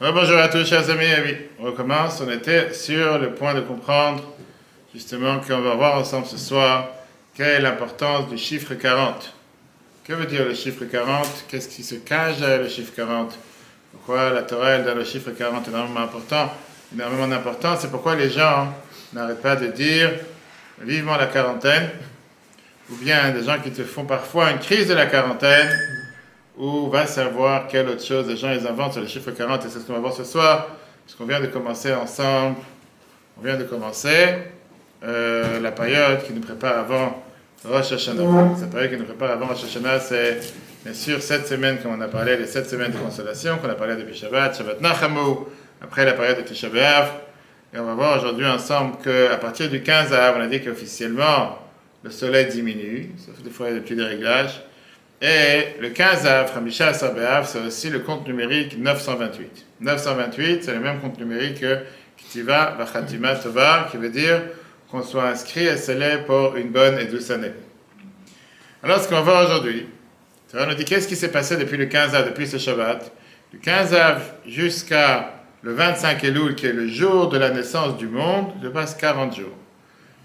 Bonjour à tous, chers amis. Oui, on recommence. On était sur le point de comprendre, justement, qu'on va voir ensemble ce soir, quelle est l'importance du chiffre 40. Que veut dire le chiffre 40? Qu'est-ce qui se cache derrière le chiffre 40? Pourquoi la Torah elle donne le chiffre 40 énormément important? C'est pourquoi les gens n'arrêtent pas de dire vivement la quarantaine, ou bien des gens qui te font parfois une crise de la quarantaine, ou va savoir quelle autre chose les gens ils inventent sur le chiffre 40, et c'est ce qu'on va voir ce soir, parce qu'on vient de commencer ensemble, la période qui nous prépare avant Rosh Hashanah. Cette période qui nous prépare avant Rosh Hashanah, c'est bien sûr 7 semaines, comme on a parlé, les 7 semaines de consolation, qu'on a parlé depuis Shabbat Nachamu, après la période de Tisha B'Av. Et on va voir aujourd'hui ensemble qu'à partir du 15 Av, on a dit qu'officiellement le soleil diminue, sauf des fois il y a des petits déréglages. Et le 15 Av, Hamisha Asar B'Av, c'est aussi le compte numérique 928. 928, c'est le même compte numérique que Ktiva Vachatima Tova, qui veut dire qu'on soit inscrit et scellé pour une bonne et douce année. Alors, ce qu'on va voir aujourd'hui, on nous dit qu'est-ce qui s'est passé depuis le 15 Av, depuis ce Shabbat. Du 15 Av jusqu'à le 25 Elul, qui est le jour de la naissance du monde, se passe 40 jours.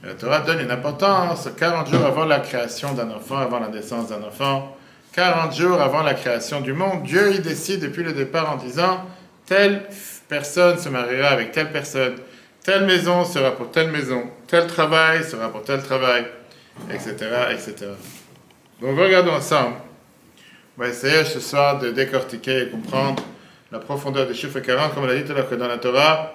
Et la Torah donne une importance 40 jours avant la création d'un enfant, avant la naissance d'un enfant. 40 jours avant la création du monde, Dieu il décide depuis le départ en disant telle personne se mariera avec telle personne, telle maison sera pour telle maison, tel travail sera pour tel travail, etc., etc. Donc regardons ensemble. On va essayer ce soir de décortiquer et comprendre la profondeur du chiffre 40. Comme on l'a dit tout à l'heure que dans la Torah,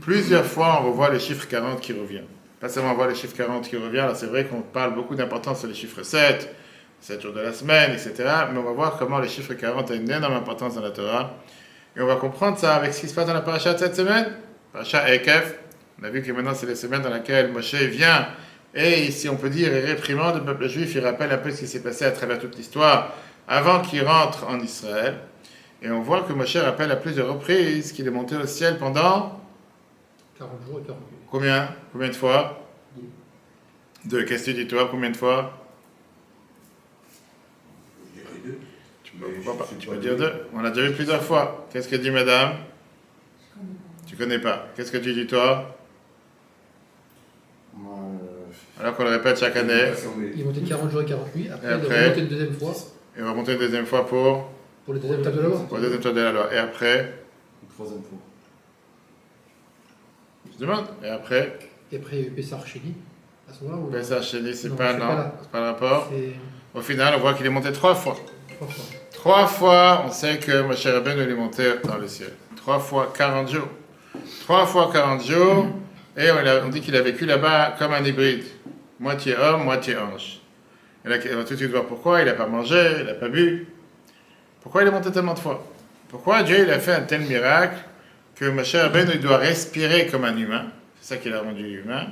plusieurs fois on revoit le chiffre 40 qui revient. Pas seulement on voit le chiffre 40 qui revient, alors c'est vrai qu'on parle beaucoup d'importance sur le chiffre 7 jours de la semaine, etc. Mais on va voir comment le chiffre 40 a une énorme importance dans la Torah. Et on va comprendre ça avec ce qui se passe dans la paracha de cette semaine, paracha Ekef. On a vu que maintenant c'est les semaines dans lesquelles Moshe vient et, si on peut dire, il réprimande le peuple juif, il rappelle un peu ce qui s'est passé à travers toute l'histoire avant qu'il rentre en Israël. Et on voit que Moshe rappelle à plusieurs reprises qu'il est monté au ciel pendant 40 jours et 40 nuits. Combien de fois? 2. Qu'est-ce que tu dis toi? Combien de fois? Tu peux dire 2. On l'a déjà vu plusieurs fois. Qu'est-ce que dit madame? Tu connais pas. Qu'est-ce que tu dis toi? Alors qu'on le répète chaque année. Il est monté de 40 jours et 40 nuits. Après, il après, est remonté une deuxième fois. Et on va monter une deuxième fois pour le deuxième étape de la loi. Pour le deuxième étape de la loi. Et après? Une troisième fois. Je demande. Et après? Et après, il y a eu Pessah Sheni. À ce moment-là. Pessah Sheni, c'est non, pas c'est pas le rapport. Au final, on voit qu'il est monté 3 fois. 3 fois. 3 fois, on sait que Moshe Rabbeinu est monté dans le ciel. 3 fois 40 jours. 3 fois 40 jours, et on dit qu'il a vécu là-bas comme un hybride. Moitié homme, moitié ange. Et là, on va tout de suite voir pourquoi. Il n'a pas mangé, il n'a pas bu. Pourquoi il est monté tellement de fois? Pourquoi Dieu il a fait un tel miracle que Moshe Rabbeinu doit respirer comme un humain? C'est ça qui l'a rendu humain.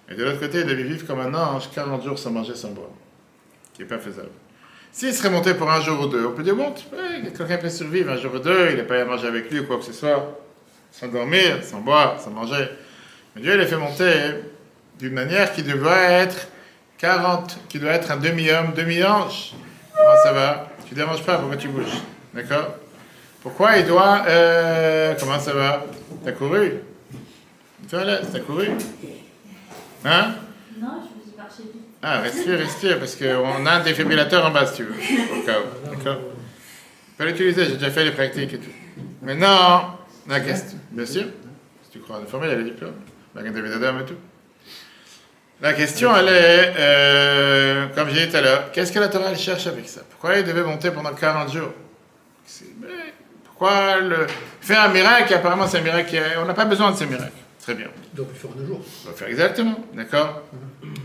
Et de l'autre côté, il devait vivre comme un ange 40 jours sans manger, sans boire. Qui n'est pas faisable. S'il serait monté pour un jour ou deux, on peut dire, bon, quelqu'un peut survivre un jour ou deux, il n'a pas à manger avec lui ou quoi que ce soit, sans dormir, sans boire, sans manger. Mais Dieu l'a fait monter d'une manière qui devrait être 40, qui doit être un demi-homme, demi-ange. Comment ça va? Tu ne déranges pas, pourquoi tu bouges? D'accord? Pourquoi il doit... comment ça va? T'as couru? T'as couru? Hein? Non, je me suis marché vite. Ah, respire, parce qu'on a un défibrillateur en bas, si tu veux, au cas où. D'accord? Tu peux l'utiliser, j'ai déjà fait les pratiques et tout. Mais non, la question, bien sûr, si tu crois en informer, il y a les diplômes, la et tout. La question, elle est, comme j'ai dit tout à l'heure, qu'est-ce que la Torah elle cherche avec ça? Pourquoi il devait monter pendant 40 jours? Pourquoi faire un miracle? Apparemment, c'est un miracle, on n'a pas besoin de ces miracles. Très bien. Donc, il faut faire 2 jours. On va faire exactement, d'accord?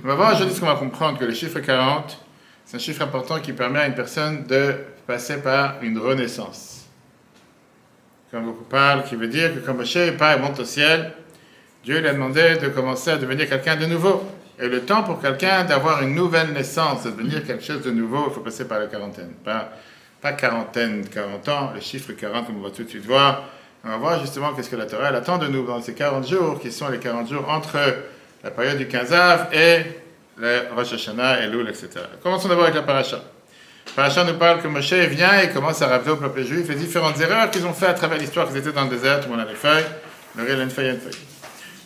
On va voir aujourd'hui ce qu'on va comprendre, que le chiffre 40, c'est un chiffre important qui permet à une personne de passer par une renaissance. Comme beaucoup parlent, qui veut dire que quand Moshe monte au ciel, Dieu lui a demandé de commencer à devenir quelqu'un de nouveau. Et le temps pour quelqu'un d'avoir une nouvelle naissance, de devenir quelque chose de nouveau, il faut passer par la quarantaine. Pas quarantaine, 40 ans, le chiffre 40, comme on va tout de suite voir. On va voir justement qu'est-ce que la Torah elle attend de nous dans ces 40 jours, qui sont les 40 jours entre la période du 15 Av et le Rosh Hashanah, Elul, etc. Commençons d'abord avec la paracha. Parachat nous parle que Moshe vient et commence à rappeler au peuple juif les différentes erreurs qu'ils ont fait à travers l'histoire qu'ils étaient dans le désert, tout le monde a les feuilles, le réel a une feuille,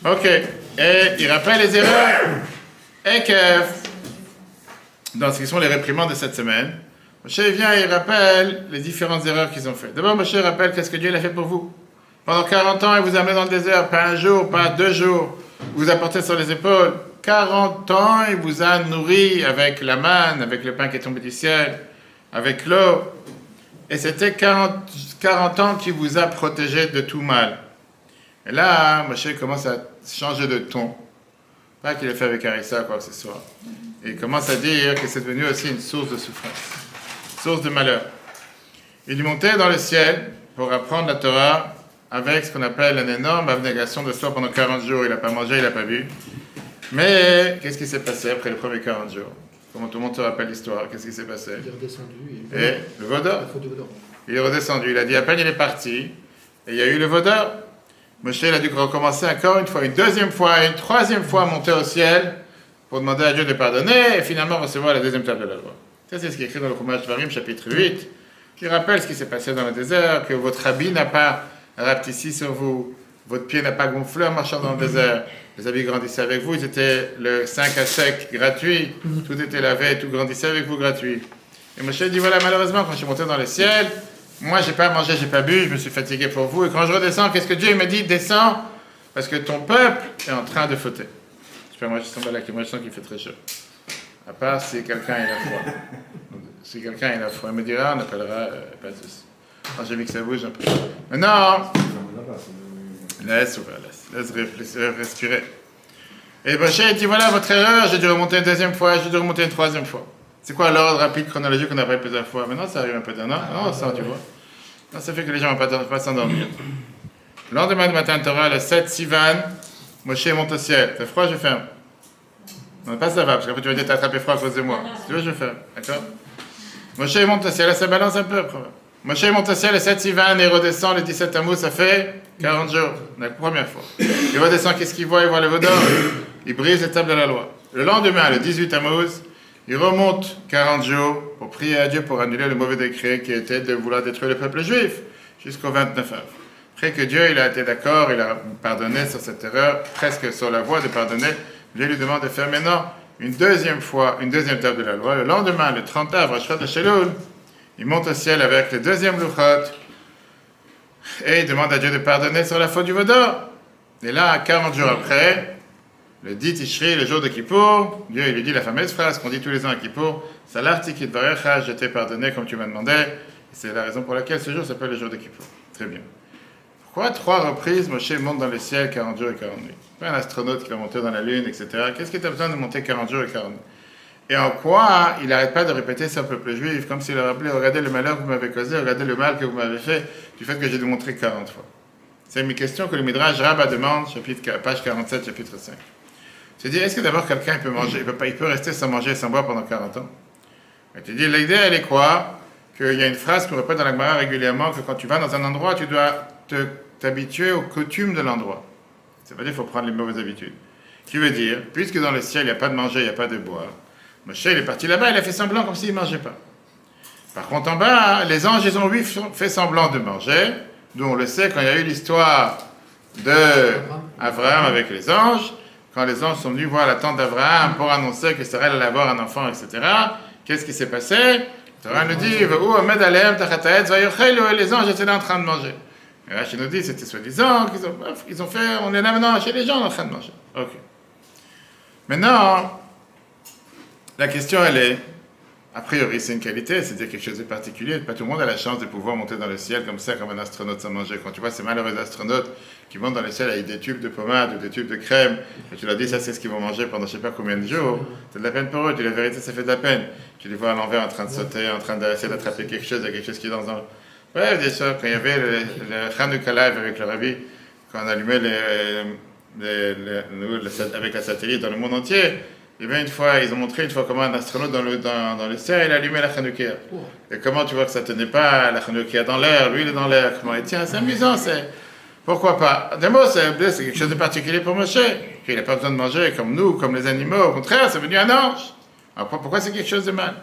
Ok, et il rappelle les erreurs et que dans ce qui sont les réprimandes de cette semaine, Moshe vient et il rappelle les différentes erreurs qu'ils ont faites. D'abord, Moshe rappelle qu'est-ce que Dieu a fait pour vous. Pendant 40 ans, il vous a amené dans le désert, pas un jour, pas 2 jours, vous a porté sur les épaules. 40 ans, il vous a nourri avec la manne, avec le pain qui est tombé du ciel, avec l'eau. Et c'était 40 ans qu'il vous a protégé de tout mal. Et là, Moshe commence à changer de ton. Pas qu'il ait fait avec Harissa, quoi que ce soit. Et il commence à dire que c'est devenu aussi une source de souffrance, source de malheur. Il est monté dans le ciel pour apprendre la Torah avec ce qu'on appelle une énorme abnégation de soi pendant 40 jours. Il n'a pas mangé, il n'a pas bu. Mais qu'est-ce qui s'est passé après les premiers 40 jours? Comment tout le monde se rappelle l'histoire? Qu'est-ce qui s'est passé? Il est redescendu. Et le vaudor. La faute du vaudor. Il est redescendu. Il a dit à peine il est parti. Et il y a eu le vaudor. Moshe il a dû recommencer encore une fois, une deuxième fois, et une troisième fois monter au ciel pour demander à Dieu de pardonner et finalement recevoir la deuxième table de la loi. Ça, c'est ce qui est écrit dans le Chumash Dvarim, chapitre 8, qui rappelle ce qui s'est passé dans le désert, que votre habit n'a pas rapetissé sur vous, votre pied n'a pas gonflé en marchant dans le désert, les habits grandissaient avec vous, ils étaient le 5 à sec gratuit, tout était lavé, tout grandissait avec vous gratuit. Et Moshe dit, voilà, malheureusement, quand je suis monté dans le ciel, moi, j'ai pas mangé, j'ai pas bu, je me suis fatigué pour vous. Et quand je redescends, qu'est-ce que Dieu me dit? Descends, parce que ton peuple est en train de fauter. Moi, je sens qu'il fait très chaud. À part si quelqu'un est la foi. Si quelqu'un est la foi, il me dira, on appellera pas de souci. Quand j'ai vu que ça bouge un peu. Maintenant, laisse ouvrir, laisse respirer. Et Moshe dit, voilà votre erreur, j'ai dû remonter une deuxième fois, j'ai dû remonter une troisième fois. C'est quoi l'ordre rapide chronologique qu'on a pas plusieurs fois? Maintenant, ça arrive un peu d'un an. Non, ça, tu vois. Non, ça fait que les gens ne vont pas s'endormir. Le lendemain de matin, Torah, le 7 Sivan, Moshe monte au ciel. Fait froid, je ferme. Non, pas ça va, parce qu'après tu vas dire t'as attrapé froid à cause de moi. Si tu veux, je ferme. D'accord? Moshe monte au ciel, là, ça balance un peu. Moshe monte au ciel le 7 Sivan et redescend le 17 Tammuz, ça fait 40 jours. La première fois. Il redescend, qu'est-ce qu'il voit? Il voit le vaudor. Il brise les tables de la loi. Le lendemain, le 18 Tammuz, il remonte 40 jours pour prier à Dieu pour annuler le mauvais décret qui était de vouloir détruire le peuple juif jusqu'au 29 avril. Après que Dieu il a été d'accord, il a pardonné sur cette erreur, presque sur la voie de pardonner, Dieu lui demande de faire maintenant une deuxième fois, une deuxième table de la loi. Le lendemain, le 30 avril, Rosh Hashanah, il monte au ciel avec le deuxième Luchot et il demande à Dieu de pardonner sur la faute du vaudor. Et là, 40 jours après, le 10 Tishri, le jour de Kippour, Dieu il lui dit la fameuse phrase qu'on dit tous les ans à Kippour, Salarti kitvarecha, je t'ai pardonné comme tu m'as demandé. Et c'est la raison pour laquelle ce jour s'appelle le jour de Kippour. Très bien. Pourquoi 3 reprises Moshe monte dans le ciel 40 jours et 40 nuits? Pas un astronaute qui va monter dans la lune, etc. Qu'est-ce que tu as besoin de monter 40 jours et 40 nuits? Et en quoi il n'arrête pas de répéter ça au peuple juif, comme s'il leur rappelait, regardez le malheur que vous m'avez causé, regardez le mal que vous m'avez fait, du fait que j'ai dû montrer 40 fois. C'est une question que le Midrash Rabbah demande, page 47, chapitre 5. C'est-à-dire, est-ce que d'abord quelqu'un peut manger, il peut rester sans manger et sans boire pendant 40 ans? Et tu dis, l'idée, elle est quoi? Qu'il y a une phrase qu'on répète dans la Gemara régulièrement, que quand tu vas dans un endroit, tu dois t'habituer aux coutumes de l'endroit. Ça veut dire qu'il faut prendre les mauvaises habitudes. Qui veut dire, puisque dans le ciel, il n'y a pas de manger, il n'y a pas de boire, Moshe, il est parti là-bas, il a fait semblant comme s'il ne mangeait pas. Par contre, en bas, les anges, ils ont fait semblant de manger, d'où on le sait quand il y a eu l'histoire d'Abraham avec les anges, quand les anges sont venus voir la tente d'Abraham pour annoncer que Sarah allait avoir un enfant, etc. Qu'est-ce qui s'est passé? Torah nous dit, les anges étaient là en train de manger. Et là, nous dit, c'était soi-disant qu'ils ont fait, on est là maintenant chez les gens en train de manger. Ok. Maintenant, la question, elle est, a priori, c'est une qualité, c'est-à-dire quelque chose de particulier. Pas tout le monde a la chance de pouvoir monter dans le ciel comme ça, comme un astronaute sans manger. Quand tu vois ces malheureux astronautes qui montent dans le ciel avec des tubes de pommade ou des tubes de crème, et tu leur dis, ça c'est ce qu'ils vont manger pendant je ne sais pas combien de jours, c'est de la peine pour eux. Tu dis, la vérité, ça fait de la peine. Tu les vois à l'envers en train de sauter, en train d'essayer d'attraper quelque chose, il y a quelque chose qui est dans un... Ouais, bien sûr, quand il y avait le Chanukah Live avec le Rabbi, quand on allumait avec la satellite dans le monde entier, et bien une fois, ils ont montré une fois comment un astronaute dans le ciel, il allumait la Chanukah. Et comment tu vois que ça tenait pas, la Chanukah dans l'air, lui il est dans l'air, comment il tient, c'est amusant, c'est... Pourquoi pas? Des mots, c'est quelque chose de particulier pour Moshe. Il n'a pas besoin de manger comme nous, comme les animaux, au contraire, c'est venu un ange. Alors pourquoi c'est quelque chose de mal?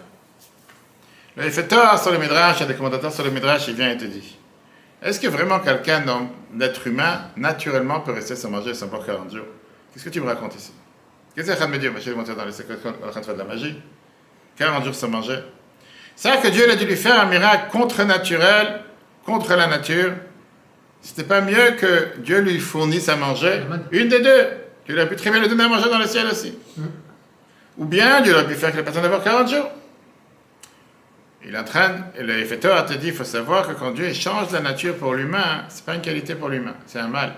Le Efetor sur le Midrash, un des commentateurs sur le Midrash, il vient et te dit, est-ce que vraiment quelqu'un d'être humain, naturellement, peut rester sans manger sans boire 40 jours? Qu'est-ce que tu me racontes ici? Qu'est-ce que tu es en train de me dire, monsieur, monter dans les secrets, on est en train de faire de la magie? 40 jours sans manger. C'est vrai que Dieu il a dû lui faire un miracle contre-naturel, contre la nature. C'était pas mieux que Dieu lui fournisse à manger? Une des deux. Dieu lui a pu très bien le donner à manger dans le ciel aussi. Ou bien Dieu aurait pu faire que la personne ait 40 jours. Il est en train, et le Efetor te dit, il faut savoir que quand Dieu change la nature pour l'humain, c'est pas une qualité pour l'humain, c'est un mal.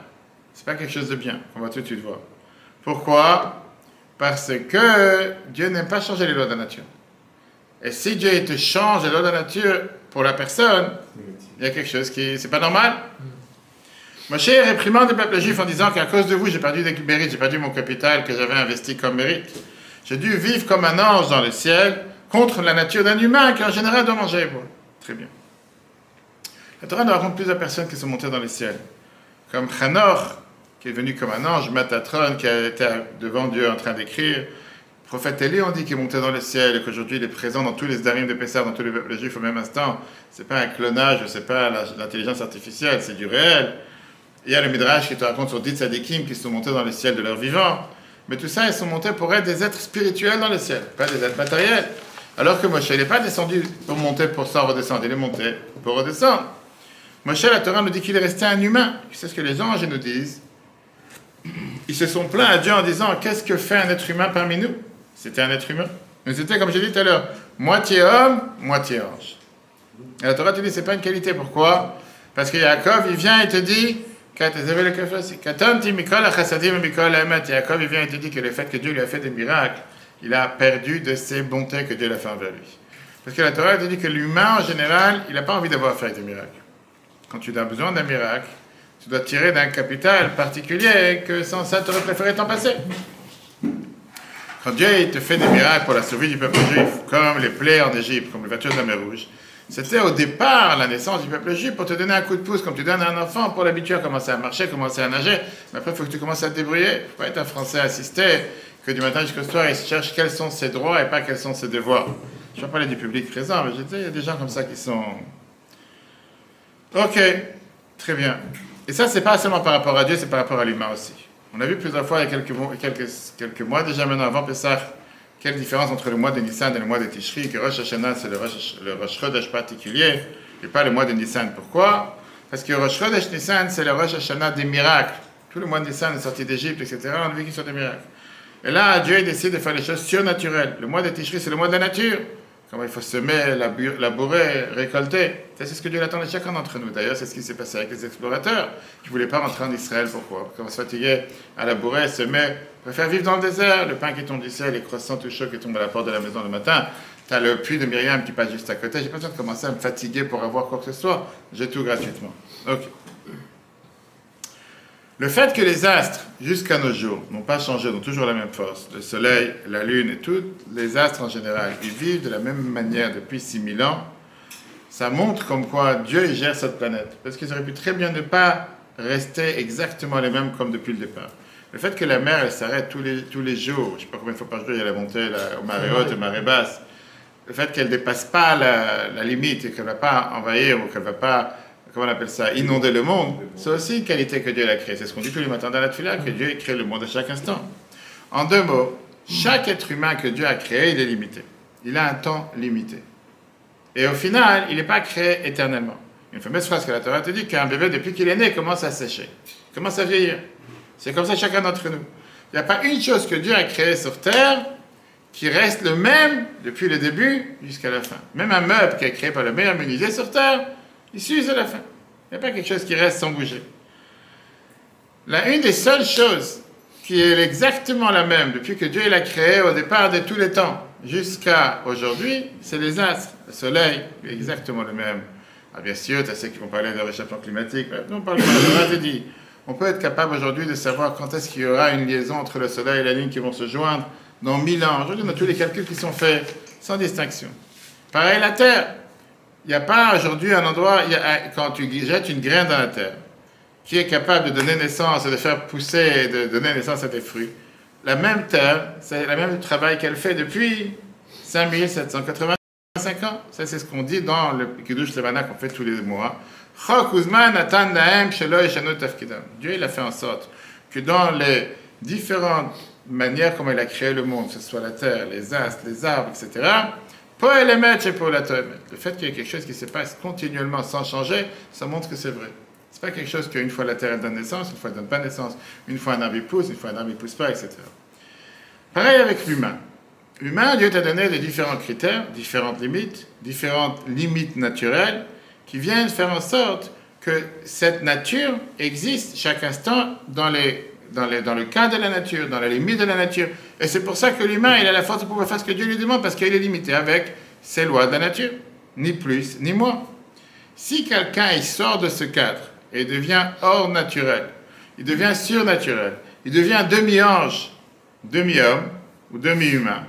C'est pas quelque chose de bien, on va tout de suite voir. Pourquoi? Parce que Dieu n'aime pas changer les lois de la nature. Et si Dieu te change les lois de la nature pour la personne, il y a quelque chose qui... c'est pas normal. Moshe réprimande le peuple juif en disant qu'à cause de vous, j'ai perdu des mérites, j'ai perdu mon capital que j'avais investi comme mérite. J'ai dû vivre comme un ange dans le ciel, contre la nature d'un humain qui en général doit manger et boire. Très bien. La Torah nous raconte plusieurs personnes qui sont montées dans les ciels. Comme Hanor, qui est venu comme un ange, Metatron, qui a été devant Dieu en train d'écrire. Le prophète Élie, on dit qu'il est monté dans le ciel et qu'aujourd'hui il est présent dans tous les darim de Pessah, dans tous les peuples juifs au même instant. Ce n'est pas un clonage, ce n'est pas l'intelligence artificielle, c'est du réel. Il y a le Midrash qui te raconte sur 10 tzadikim qui sont montés dans le ciel de leur vivant. Mais tout ça, ils sont montés pour être des êtres spirituels dans le ciel, pas des êtres matériels. Alors que Moshe, il n'est pas descendu pour monter pour s'en redescendre, il est monté pour redescendre. Moshe, la Torah nous dit qu'il est resté un humain. Tu sais ce que les anges nous disent? Ils se sont plaints à Dieu en disant, qu'est-ce que fait un être humain parmi nous? C'était un être humain. Mais c'était, comme j'ai dit tout à l'heure, moitié homme, moitié ange. Et la Torah te dit, c'est pas une qualité. Pourquoi? Parce que Yaakov, il vient et te dit, Yaakov, il vient et te dit que le fait que Dieu lui a fait des miracles, il a perdu de ses bontés que Dieu a fait envers lui. Parce que la Torah te dit que l'humain, en général, il n'a pas envie d'avoir fait des miracles. Quand tu as besoin d'un miracle, tu dois tirer d'un capital particulier que sans ça, tu aurais préféré t'en passer. Quand Dieu te fait des miracles pour la survie du peuple juif, comme les plaies en Égypte, comme l'ouverture de la mer Rouge, c'était au départ la naissance du peuple juif pour te donner un coup de pouce, comme tu donnes à un enfant pour l'habituer à commencer à marcher, commencer à nager. Mais après, il faut que tu commences à te débrouiller. Il ne faut pas être un Français assisté, que du matin jusqu'au soir, il cherche quels sont ses droits et pas quels sont ses devoirs. Je ne vais pas parler du public présent, mais je dis, il y a des gens comme ça qui sont... Ok, très bien. Et ça, c'est pas seulement par rapport à Dieu, c'est par rapport à l'humain aussi. On a vu plusieurs fois, il y a quelques mois déjà maintenant, avant Pessah, quelle différence entre le mois de Nissan et le mois de Tishri, que Rosh Hashanah, c'est le Rosh Chodesh particulier, et pas le mois de Nissan. Pourquoi? Parce que Rosh Chodesh Nissan, c'est le Rosh Hashanah des miracles. Tout le mois de Nissan est sorti d'Égypte, etc. On a vu qu'ils sont des miracles. Et là, Dieu décide de faire les choses surnaturelles. Le mois de Tishri, c'est le mois de la nature. Comment il faut semer, labourer, récolter. C'est ce que Dieu attend de chacun d'entre nous. D'ailleurs, c'est ce qui s'est passé avec les explorateurs qui ne voulaient pas rentrer en Israël. Pourquoi? Quand on se fatiguait à labourer, semer, on préfère vivre dans le désert. Le pain qui tombe du ciel, les croissants tout chauds qui tombent à la porte de la maison le matin. Tu as le puits de Myriam qui passe juste à côté. J'ai pas besoin de commencer à me fatiguer pour avoir quoi que ce soit. J'ai tout gratuitement. Ok. Le fait que les astres, jusqu'à nos jours, n'ont pas changé, ont toujours la même force, le soleil, la lune et tous les astres en général, ils vivent de la même manière depuis 6000 ans, ça montre comme quoi Dieu il gère cette planète. Parce qu'ils auraient pu très bien ne pas rester exactement les mêmes comme depuis le départ. Le fait que la mer, elle s'arrête tous les jours, je ne sais pas combien de fois par jour il y a la montée, la marée haute, la marée basse, le fait qu'elle ne dépasse pas la limite et qu'elle ne va pas envahir ou qu'elle ne va pas... comment on appelle ça, inonder le monde, c'est aussi une qualité que Dieu a créée. C'est ce qu'on dit tous les matins dans la Tfila, que Dieu crée le monde à chaque instant. En deux mots, chaque être humain que Dieu a créé, il est limité. Il a un temps limité. Et au final, il n'est pas créé éternellement. Une fameuse phrase que la Torah te dit qu'un bébé, depuis qu'il est né, commence à sécher, commence à vieillir. C'est comme ça chacun d'entre nous. Il n'y a pas une chose que Dieu a créée sur Terre qui reste le même depuis le début jusqu'à la fin. Même un meuble qui est créé par le meilleur menuisier sur Terre, il s'use à la fin. Il n'y a pas quelque chose qui reste sans bouger. Une des seules choses qui est exactement la même depuis que Dieu l'a créé au départ de tous les temps jusqu'à aujourd'hui, c'est les astres. Le soleil est exactement le même. Ah, bien sûr, tu as ceux qui vont parler de réchauffement climatique. Mais on parle de dit. On peut être capable aujourd'hui de savoir quand est-ce qu'il y aura une liaison entre le soleil et la lune qui vont se joindre dans 1000 ans. Aujourd'hui, on a tous les calculs qui sont faits sans distinction. Pareil, la Terre. Il n'y a pas aujourd'hui un endroit, quand tu jettes une graine dans la terre, qui est capable de donner naissance, de faire pousser et de donner naissance à des fruits. La même terre, c'est le même travail qu'elle fait depuis 5787 5 ans. Ça, c'est ce qu'on dit dans le Kiddush Levana qu'on fait tous les mois. Chok uzman natan lahem shelo yeshanu tafkidam. Dieu, il a fait en sorte que dans les différentes manières comment il a créé le monde, que ce soit la terre, les astres, les arbres, etc., le fait qu'il y ait quelque chose qui se passe continuellement sans changer, ça montre que c'est vrai. C'est pas quelque chose qu'une fois la terre elle donne naissance, une fois elle donne pas naissance, une fois un arbre il pousse, une fois un arbre il pousse pas, etc. Pareil avec l'humain. L'humain, Dieu t'a donné des différents critères, différentes limites naturelles, qui viennent faire en sorte que cette nature existe chaque instant dans le cadre de la nature, dans la limite de la nature. Et c'est pour ça que l'humain, il a la force de pouvoir faire ce que Dieu lui demande, parce qu'il est limité avec ses lois de la nature, ni plus ni moins. Si quelqu'un il sort de ce cadre et devient hors naturel, il devient surnaturel, il devient demi-ange, demi-homme ou demi-humain,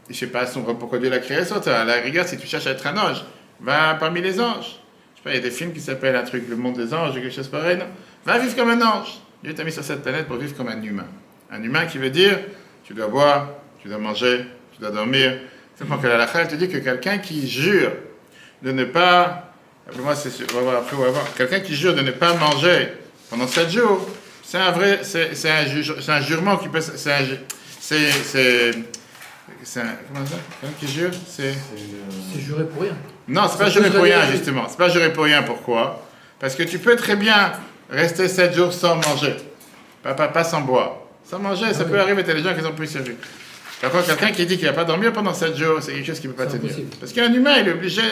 je ne sais pas pourquoi Dieu l'a créé sur terre. À la rigueur, si tu cherches à être un ange, va parmi les anges. Je sais pas, il y a des films qui s'appellent un truc, Le Monde des Anges, ou quelque chose pareil, non? Va vivre comme un ange. Dieu t'a mis sur cette planète pour vivre comme un humain. Un humain qui veut dire, tu dois boire, tu dois manger, tu dois dormir. C'est pour que la halakha te dit que quelqu'un qui jure de ne pas, on va voir, quelqu'un qui jure de ne pas manger pendant 7 jours, c'est un jurement qui peut, comment ça? Quelqu'un qui jure, c'est juré pour rien. Non, c'est pas jurer pour rien, justement. C'est pas jurer pour rien, pourquoi? Parce que tu peux très bien rester 7 jours sans manger. Pas sans boire. Sans manger, ça peut arriver, t'as des gens qui ont plus servi. Par contre, quelqu'un qui dit qu'il ne va pas dormir pendant 7 jours, c'est quelque chose qui ne peut pas tenir. Parce qu'un humain, il est obligé.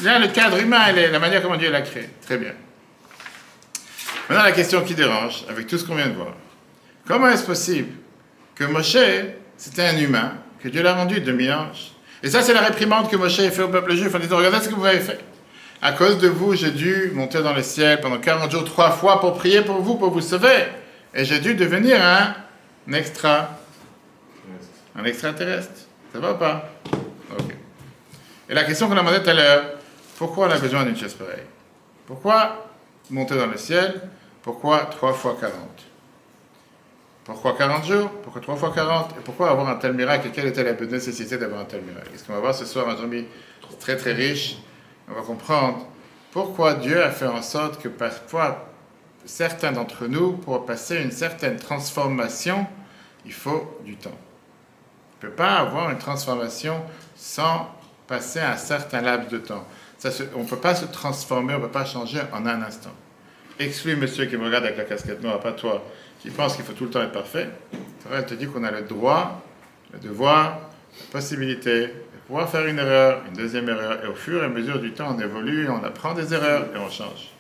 Là, le cadre humain, la manière comment Dieu l'a créé. Très bien. Maintenant, la question qui dérange, avec tout ce qu'on vient de voir. Comment est-ce possible que Moshe, c'était un humain, que Dieu l'a rendu demi-ange? Et ça, c'est la réprimande que Moshe a fait au peuple juif en disant, regardez ce que vous avez fait. À cause de vous, j'ai dû monter dans le ciel pendant 40 jours, 3 fois pour prier pour vous sauver. Et j'ai dû devenir un extraterrestre. Ça va ou pas? Ok. Et la question qu'on a demandé tout à l'heure, pourquoi on a besoin d'une chose pareille? Pourquoi monter dans le ciel? Pourquoi 3 fois 40? Pourquoi 40 jours? Pourquoi 3 fois 40? Et pourquoi avoir un tel miracle? Et quelle était la nécessité d'avoir un tel miracle? Et ce qu'on va voir ce soir, un journée très très riche, on va comprendre pourquoi Dieu a fait en sorte que parfois, certains d'entre nous, pour passer une certaine transformation, il faut du temps. On ne peut pas avoir une transformation sans passer un certain laps de temps. On ne peut pas se transformer, on ne peut pas changer en un instant. Exclue monsieur qui me regarde avec la casquette noire, pas toi, qui pense qu'il faut tout le temps être parfait. Elle te dit qu'on a le droit, le devoir, la possibilité de pouvoir faire une erreur, une deuxième erreur, et au fur et à mesure du temps, on évolue, on apprend des erreurs et on change.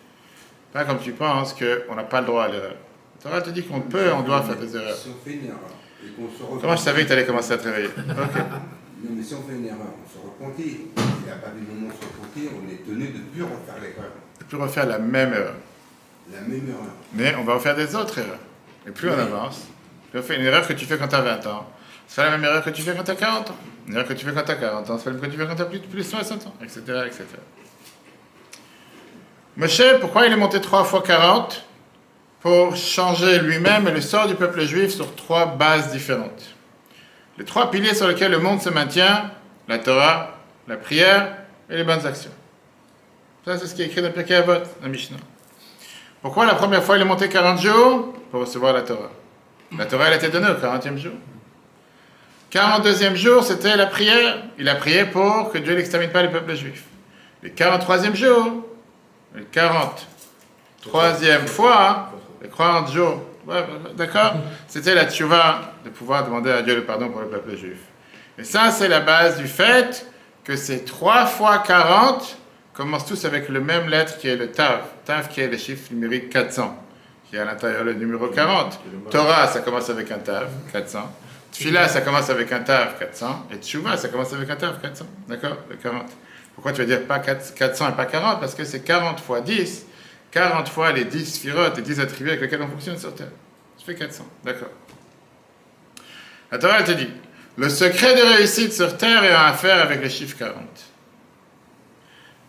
Pas comme tu penses qu'on n'a pas le droit à l'erreur. La Torah te dit qu'on peut, on doit faire des erreurs. Si on fait une erreur et qu'on se repentit... Comment je savais que tu allais commencer à te réveiller? Ok. Non, mais si on fait une erreur, on se repentit. Et à partir du moment où on se repentit, on est tenu de ne plus refaire l'erreur. De ne plus refaire la même erreur. La même erreur. Mais on va refaire des autres erreurs. Et plus on avance, tu fais une erreur que tu fais quand tu as 20 ans. C'est pas la même erreur que tu fais quand tu as 40 ans. Une erreur que tu fais quand tu as 40 ans, c'est pas la même que tu fais quand tu as plus de 60 ans, etc., etc. Moshe, pourquoi il est monté 3 fois 40? Pour changer lui-même et le sort du peuple juif sur 3 bases différentes. Les 3 piliers sur lesquels le monde se maintient, la Torah, la prière et les bonnes actions. Ça, c'est ce qui est écrit dans Pirkei Avot, dans Mishnah. Pourquoi la première fois il est monté 40 jours? Pour recevoir la Torah. La Torah, elle a été donnée au 40e jour. 42e jour, c'était la prière. Il a prié pour que Dieu n'extermine pas les peuples juifs. Le 43e jour, le 43e fois, les 40 jours, ouais, d'accord? C'était la tchouva de pouvoir demander à Dieu le pardon pour le peuple juif. Et ça, c'est la base du fait que ces 3 fois 40 commencent tous avec le même lettre qui est le Tav. Tav qui est le chiffre numérique 400, qui est à l'intérieur le numéro 40. Torah, ça commence avec un Tav, 400. Tfila, ça commence avec un Tav, 400. Et Tchouva, ça commence avec un Tav, 400. D'accord? Le 40. Pourquoi tu vas dire pas 400 et pas 40? Parce que c'est 40 fois 10. 40 fois les 10 sphirotes et 10 attributs avec lesquels on fonctionne sur Terre. Ça fait 400. D'accord. La Torah, elle te dit, le secret de réussite sur Terre est à faire avec le chiffre 40.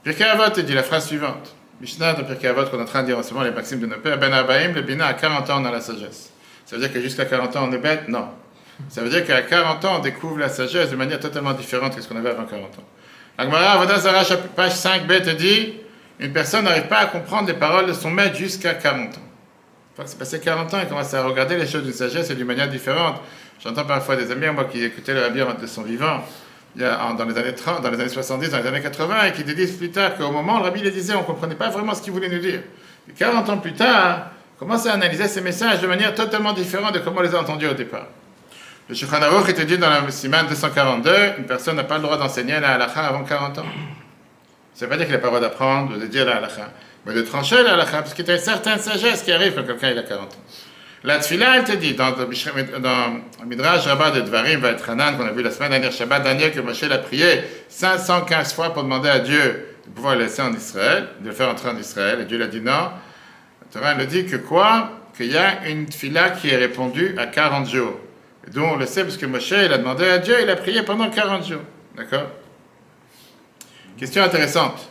Pirkei Avot te dit la phrase suivante. Mishnah de Pirkei Avot qu'on est en train de dire en ce moment, les maximes de nos pères, Ben Abaim, le Bina à 40 ans dans la sagesse. Ça veut dire que jusqu'à 40 ans on est bête? Non. Ça veut dire qu'à 40 ans on découvre la sagesse de manière totalement différente que ce qu'on avait avant 40 ans. Agmara Avodah Zarah, page 5b, te dit une personne n'arrive pas à comprendre les paroles de son maître jusqu'à 40 ans. Une fois que c'est passé 40 ans, il commence à regarder les choses d'une sagesse et d'une manière différente. J'entends parfois des amis, moi, qui écoutaient le rabbi de son vivant, dans les années 30, dans les années 70, dans les années 80, et qui te disent plus tard qu'au moment où le rabbi les disait, on ne comprenait pas vraiment ce qu'il voulait nous dire. Et 40 ans plus tard, on commence à analyser ces messages de manière totalement différente de comment on les a entendus au départ. Le Shulchan Aruch te dit dans la Siman 242, une personne n'a pas le droit d'enseigner la halakha avant 40 ans. Ça ne veut pas dire qu'il n'a pas le droit d'apprendre, de dire la halakha, mais de trancher la halakha, parce qu'il y a une certaine sagesse qui arrive quand quelqu'un il a 40 ans. La tfila, elle te dit, dans Midrash Rabbah de Dvarim va être Hanan, qu'on a vu la semaine dernière, Shabbat Daniel, que Moshe l'a prié 515 fois pour demander à Dieu de pouvoir le laisser en Israël, de le faire entrer en Israël, et Dieu l'a dit non. La Torah elle dit que quoi? Qu'il y a une tfila qui est répondue à 40 jours. Et donc on le sait parce que Moshe, il a demandé à Dieu, il a prié pendant 40 jours. D'accord? Question intéressante.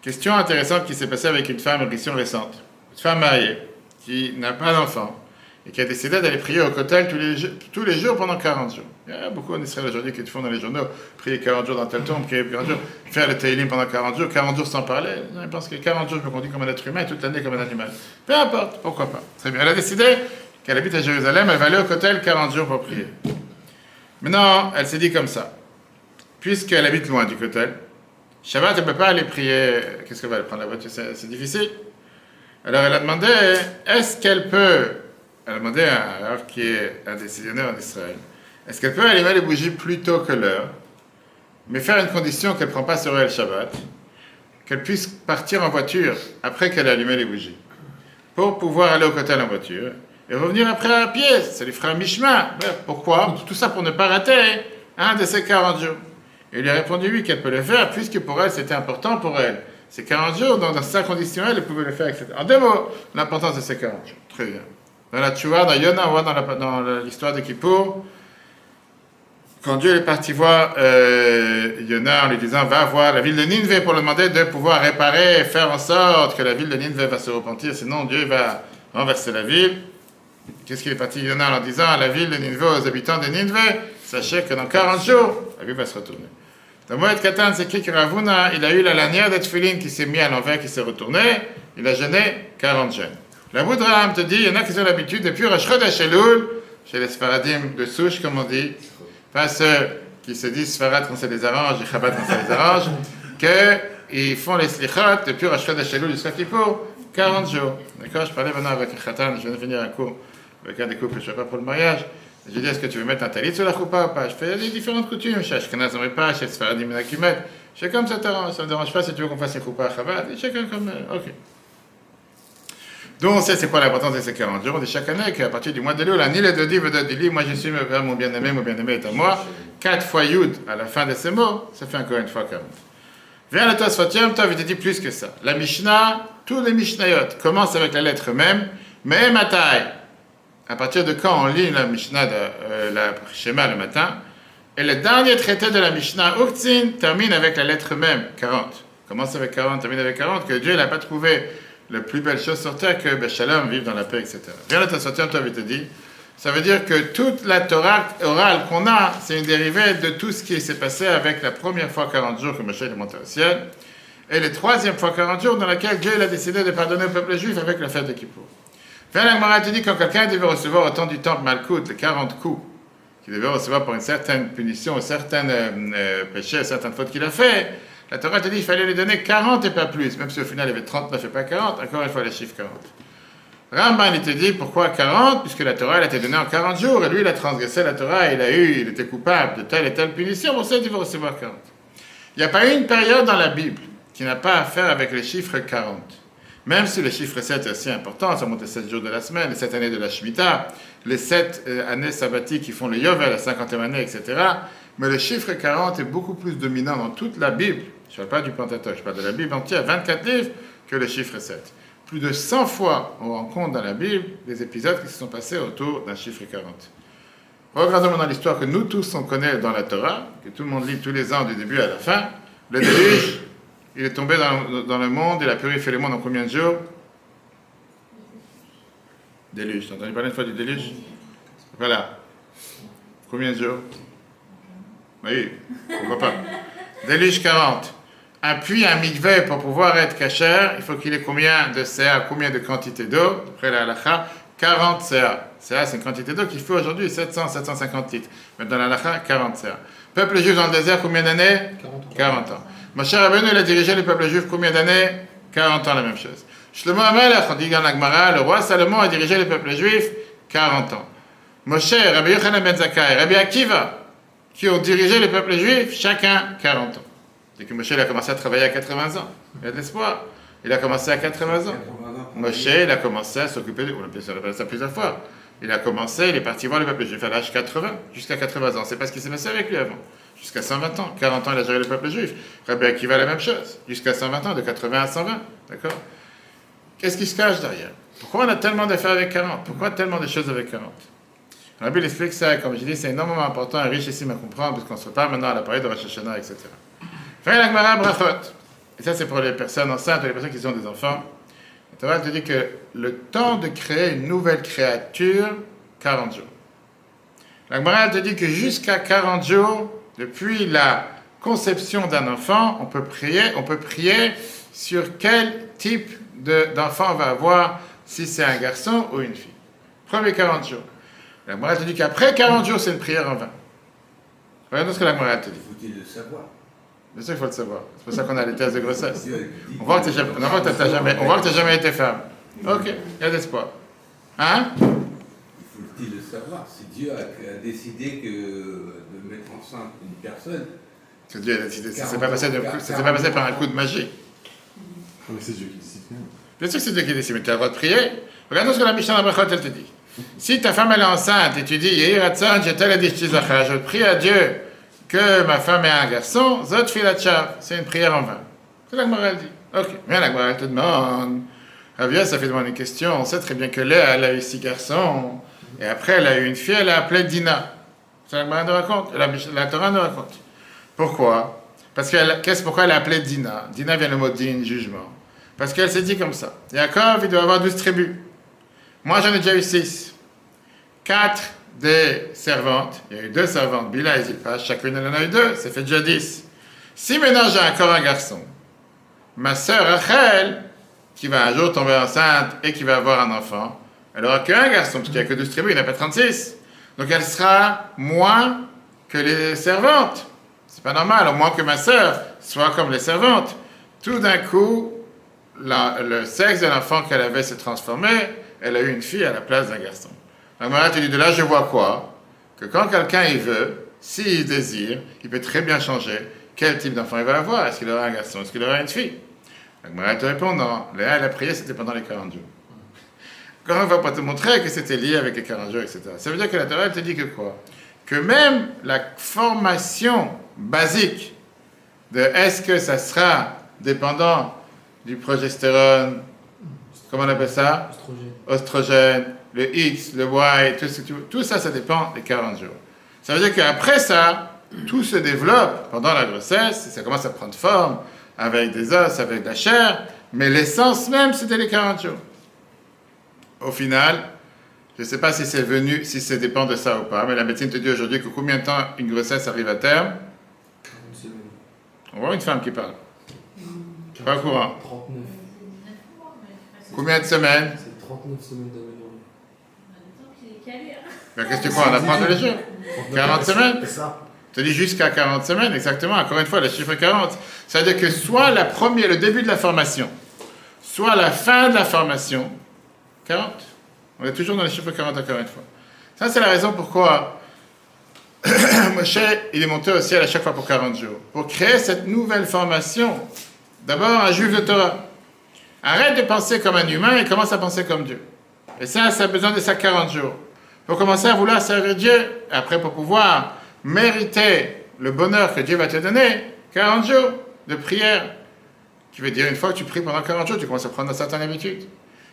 Question intéressante qui s'est passée avec une femme, une question récente. Une femme mariée, qui n'a pas d'enfant, et qui a décidé d'aller prier au kotel tous les jours pendant 40 jours. Il y a beaucoup en Israël aujourd'hui qui te font dans les journaux, prier 40 jours dans tel tombe, prier 40 jours, faire le Teilim pendant 40 jours sans parler. Je pense que 40 jours, je me conduis comme un être humain, et toute l'année comme un animal. Peu importe, pourquoi pas. Très bien. Elle a décidé qu'elle habite à Jérusalem, elle va aller au kotel 40 jours pour prier. Maintenant, elle s'est dit comme ça. Puisqu'elle habite loin du kotel, Shabbat, elle ne peut pas aller prier. Qu'est-ce qu'elle va prendre la voiture? C'est difficile. Alors elle a demandé, est-ce qu'elle peut, elle a demandé à un Rav qui est un décisionnaire en Israël, est-ce qu'elle peut allumer les bougies plus tôt que l'heure, mais faire une condition qu'elle ne prend pas sur elle Shabbat, qu'elle puisse partir en voiture après qu'elle a allumé les bougies, pour pouvoir aller au kotel en voiture, et revenir après à pied, ça lui fera un mi-chemin. Pourquoi? Tout ça pour ne pas rater un de ces 40 jours. Et il lui a répondu oui, qu'elle peut le faire, puisque pour elle, c'était important pour elle. Ces 40 jours, dans sa condition, elle pouvait le faire, etc. En deux mots, l'importance de ces 40 jours. Très bien. Dans la Tchouva, dans Yona, on voit dans l'histoire de Kippour, quand Dieu est parti voir Yona en lui disant, va voir la ville de Nineveh pour lui demander de pouvoir réparer et faire en sorte que la ville de Nineveh va se repentir, sinon Dieu va renverser la ville. Qu'est-ce qu'il est parti Yona en disant à la ville de Nineveh, aux habitants de Nineveh, sachez que dans 40 jours, la ville va se retourner. Dans Moed Katan, c'est qui Ravuna, il a eu la lanière de Tfilin qui s'est mis à l'envers, qui s'est retourné, il a jeûné 40 jeûnes. La Boudraham te dit, il y en a qui ont l'habitude, depuis Rosh Chodesh Elul, chez les Sfaradim de souche, comme on dit, pas ceux qui se disent Sfarad quand ça les arrange, et Chabad quand ça les arrange, qu'ils font les Slichot depuis Rosh Chodesh Elul jusqu'à Kippour, 40 jours. D'accord? Je parlais maintenant avec un Khatan, je viens de finir un cours avec un des couples que je ne fais pas pour le mariage. Je lui dis, est-ce que tu veux mettre un talit sur la choupa ou pas? Je fais les différentes coutumes. Chez Ashkenaz, on ne met pas, chez Sfaradim, il y en a qui mettent. Chacun ça t'arrange, ça ne me dérange pas si tu veux qu'on fasse une choupa à Chabad. Et chacun comme. Ok. Donc on sait c'est quoi l'importance de ces 40 jours. On dit chaque année qu'à partir du mois de Elul, ni le Dodi veut Dili, moi je suis mon bien-aimé est à moi. 4 fois Yud à la fin de ces mots, ça fait encore une fois 40. Viens le Tosfot Yom Tov, il te dit plus que ça. La Mishnah, tous les Mishnayot commencent avec la lettre même, mais Matai. À partir de quand on lit la Mishnah de la Shema le matin, et le dernier traité de la Mishnah, Uktzin, termine avec la lettre même, 40. Commence avec 40, termine avec 40, que Dieu n'a pas trouvé la plus belle chose sur terre que Beshalom, vivre dans la paix, etc. Viens le Tosfot Yom Tov, il te dit, ça veut dire que toute la Torah orale qu'on a, c'est une dérivée de tout ce qui s'est passé avec la première fois 40 jours que Moshe est monté au ciel, et la troisième fois 40 jours dans laquelle Dieu a décidé de pardonner au peuple juif avec la fête de Kippour. Viens la Gemara te dit quand quelqu'un devait recevoir au temps du temple Malkout, les 40 coups qu'il devait recevoir pour une certaine punition, un certain péché, certaines fautes qu'il a fait, la Torah te dit qu'il fallait lui donner 40 et pas plus, même si au final il y avait 39 et pas 40, encore une fois les chiffres 40. Ramban il te dit pourquoi 40, puisque la Torah elle a été donnée en 40 jours, et lui il a transgressé la Torah, il était coupable de telle et telle punition, pour ça il devait recevoir 40. Il n'y a pas eu une période dans la Bible qui n'a pas à faire avec les chiffres 40. Même si le chiffre 7 est assez important, ça monte les 7 jours de la semaine, les 7 années de la Shemitah, les 7 années sabbatiques qui font le Yovel, la 50e année, etc. Mais le chiffre 40 est beaucoup plus dominant dans toute la Bible, je ne parle pas du Pentateuch, je parle de la Bible entière, 24 livres, que le chiffre 7. Plus de 100 fois, on rencontre dans la Bible des épisodes qui se sont passés autour d'un chiffre 40. Regardons maintenant l'histoire que nous tous on connaît dans la Torah, que tout le monde lit tous les ans du début à la fin, le déluge. Il est tombé dans le monde, il a purifié le monde en combien de jours? Déluge. T'as entendu parler une fois du déluge? Voilà. Combien de jours? Oui, pourquoi pas? Déluge 40. Un puits, un mikveh, pour pouvoir être kasher, il faut qu'il ait combien de CA, combien de quantité d'eau? Après la halakha, 40 CA. CA, c'est une quantité d'eau qu'il faut aujourd'hui, 700-750 litres. Mais dans la halakha, 40 CA. Peuple juif dans le désert, combien d'années? 40 ans. Moshe Rabbeinu, il a dirigé le peuple juif combien d'années? 40 ans, la même chose. Shlomo HaMelech, on dit dans la Gemara, le roi Salomon a dirigé le peuple juif 40 ans. Moshe, Rabbi Yochanan ben Zakkai, Rabbi Akiva, qui ont dirigé le peuple juif, chacun 40 ans. C'est que Moshe il a commencé à travailler à 80 ans. Il y a de l'espoir. Il a commencé à 80 ans. Moshe, il a commencé à s'occuper, on a répété ça plusieurs fois. Il a commencé, il est parti voir le peuple juif à l'âge 80, jusqu'à 80 ans. C'est pas ce qui s'est passé avec lui avant. Jusqu'à 120 ans. 40 ans, il a géré le peuple juif. Rabbi Akiva, la même chose. Jusqu'à 120 ans, de 80 à 120. D'accord? Qu'est-ce qui se cache derrière? Pourquoi on a tellement d'affaires avec 40? Pourquoi tellement de choses avec 40? Rabbi explique ça, comme je dis, c'est énormément important et richissime à comprendre, parce qu'on se prépare maintenant à la période de Rosh Hashanah, etc. Fin la Gemara brachot. Et ça, c'est pour les personnes enceintes ou les personnes qui ont des enfants. La Torah te dit que le temps de créer une nouvelle créature, 40 jours. La Gemara te dit que jusqu'à 40 jours, depuis la conception d'un enfant, on peut prier sur quel type d'enfant on va avoir, si c'est un garçon ou une fille. Premier 40 jours. La Gemara te dit qu'après 40 jours, c'est une prière en vain. Regardons ce que la Gemara te dit. Faut-il le savoir? Bien sûr qu'il faut le savoir. C'est pour ça qu'on a les tests de grossesse. On voit que tu n'as jamais été femme. Ok, il y a de l'espoir. Hein? Il faut-il le savoir? Si Dieu a décidé de mettre enceinte une personne... C'est Dieu a décidé. Ça ne s'est pas passé par un coup de magie. Mais c'est Dieu qui décide. Bien sûr que c'est Dieu qui décide, mais tu as le droit de prier. Regarde ce que la Mishnah Brachot, elle te dit. Si ta femme elle est enceinte et tu dis, je prie à Dieu que ma femme ait un garçon, Zot Filachav, c'est une prière en vain. C'est la Gemara dit. Ok, bien la Gemara te demande. Ravia, ça fait demander une question. On sait très bien que Léa, elle a eu 6 garçons, et après elle a eu une fille, elle a appelé Dina. C'est la Gemara nous raconte, la Torah nous raconte. Pourquoi? Pourquoi elle a appelé Dina? Dina vient le mot din, jugement. Parce qu'elle s'est dit comme ça. Yaakov, il doit avoir 12 tribus. Moi, j'en ai déjà eu 6. 4 des servantes, il y a eu 2 servantes, Bila et Zilpa, chacune en a eu 2, ça fait déjà 10. Si maintenant j'ai encore un garçon, ma sœur Rachel, qui va un jour tomber enceinte et qui va avoir un enfant, elle n'aura qu'un garçon, parce qu'il n'y a que 12 tribus, il n'y en a pas 36. Donc elle sera moins que les servantes. C'est pas normal, au moins que ma sœur soit comme les servantes. Tout d'un coup, le sexe de l'enfant qu'elle avait s'est transformé, elle a eu une fille à la place d'un garçon. La Gemara te dit de là, je vois quoi? Que quand quelqu'un il veut, s'il désire, il peut très bien changer quel type d'enfant il va avoir. Est-ce qu'il aura un garçon? Est-ce qu'il aura une fille? La Gemara te répond non. Léa, elle a prié, c'était pendant les 40 jours. Quand on ne va pas te montrer que c'était lié avec les 40 jours, etc. Ça veut dire que la Torah te dit que quoi? Que même la formation basique de est-ce que ça sera dépendant du progestérone, comment on appelle ça? Oestrogène, le X, le Y, tout ça, ça dépend des 40 jours. Ça veut dire qu'après ça, tout se développe pendant la grossesse, ça commence à prendre forme avec des os, avec de la chair, mais l'essence même, c'était les 40 jours. Au final, je ne sais pas si c'est venu, si ça dépend de ça ou pas, mais la médecine te dit aujourd'hui que combien de temps une grossesse arrive à terme? 40 semaines. On voit une femme qui parle. Pas au courant. 39. Combien de semaines? C'est 39 semaines d'aménorrhée. Ben, qu'est-ce que tu crois? On apprend tous les jours. 40 semaines? C'est ça. Je te dis jusqu'à 40 semaines, exactement. Encore une fois, le chiffre 40. Ça veut dire que soit le début de la formation, soit la fin de la formation, 40. On est toujours dans le chiffre 40 encore une fois. Ça, c'est la raison pourquoi Moshe, il est monté au ciel à chaque fois pour 40 jours. Pour créer cette nouvelle formation. D'abord, un juif de Torah. Arrête de penser comme un humain et commence à penser comme Dieu. Et ça a besoin de ça 40 jours. Pour commencer à vouloir servir Dieu, après pour pouvoir mériter le bonheur que Dieu va te donner, 40 jours de prière. Qui veut dire, une fois que tu pries pendant 40 jours, tu commences à prendre une certaine habitude.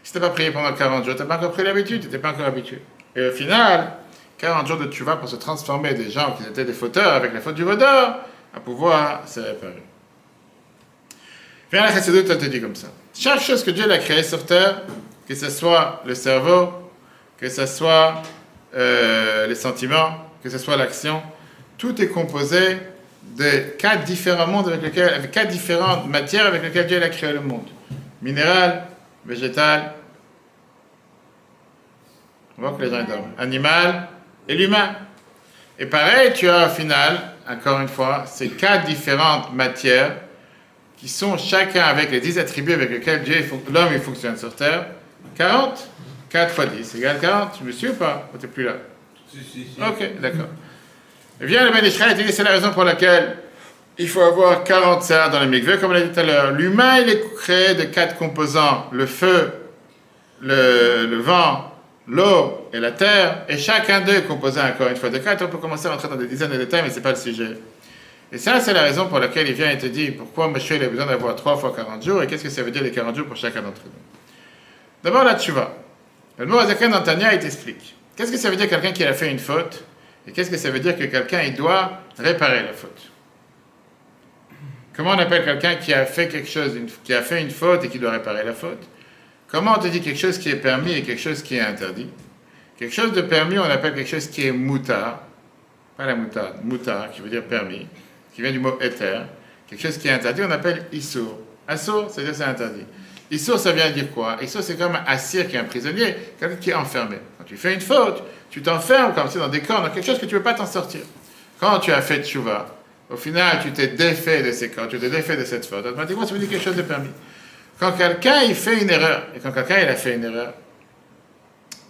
Si tu n'as pas prié pendant 40 jours, tu n'as pas encore pris l'habitude, tu n'étais pas encore habitué. Et au final, 40 jours de tchouva pour se transformer des gens qui étaient des fauteurs avec la faute du vaudor, à pouvoir se réparer. Viens la Chassidut, elle te dit comme ça. Chaque chose que Dieu a créée sur terre, que ce soit le cerveau, que ce soit les sentiments, que ce soit l'action, tout est composé de 4 différents mondes avec 4 différentes matières avec lesquelles Dieu a créé le monde. Minéral, végétal, on voit que les gens dorment, animal et l'humain. Et pareil, tu as au final, encore une fois, ces 4 différentes matières qui sont chacun avec les 10 attributs avec lesquels l'homme il fonctionne sur Terre. 40, 4 fois 10 égale 40. Tu me suis ou pas? Tu n'es plus là. Si. Ok, d'accord. Et bien, le Ben Israël dit c'est la raison pour laquelle il faut avoir 40 serres dans le mikveh, comme on l'a dit tout à l'heure. L'humain, il est créé de 4 composants, le feu, le vent, l'eau et la terre, et chacun d'eux est composé encore une fois de 4. On peut commencer à rentrer dans des dizaines de détails, mais ce n'est pas le sujet. Et ça, c'est la raison pour laquelle il vient et te dit pourquoi Moshe il a besoin d'avoir 3 fois 40 jours, et qu'est-ce que ça veut dire les 40 jours pour chacun d'entre nous. D'abord, la tchouva. Le mot Azaken dans Tanya, il t'explique. Qu'est-ce que ça veut dire quelqu'un qui a fait une faute, et qu'est-ce que ça veut dire que quelqu'un il doit réparer la faute? Comment on appelle quelqu'un qui a fait quelque chose, qui a fait une faute et qui doit réparer la faute? Comment on te dit quelque chose qui est permis et quelque chose qui est interdit? Quelque chose de permis, on appelle quelque chose qui est moutar, pas la moutarde, moutar, qui veut dire permis, qui vient du mot éther. Quelque chose qui est interdit, on appelle issour. Assour, c'est-à-dire c'est interdit. Issour, ça vient dire quoi? Issour, c'est comme un assir qui est un prisonnier, quelqu'un qui est enfermé. Quand tu fais une faute, tu t'enfermes comme si dans des corps, dans quelque chose que tu ne peux pas t'en sortir. Quand tu as fait tchouva, au final, tu t'es défait de ces corps, tu t'es défait de cette faute. Automatiquement, ça veut dire quelque chose de permis. Quand quelqu'un il fait une erreur, et quand quelqu'un il a fait une erreur,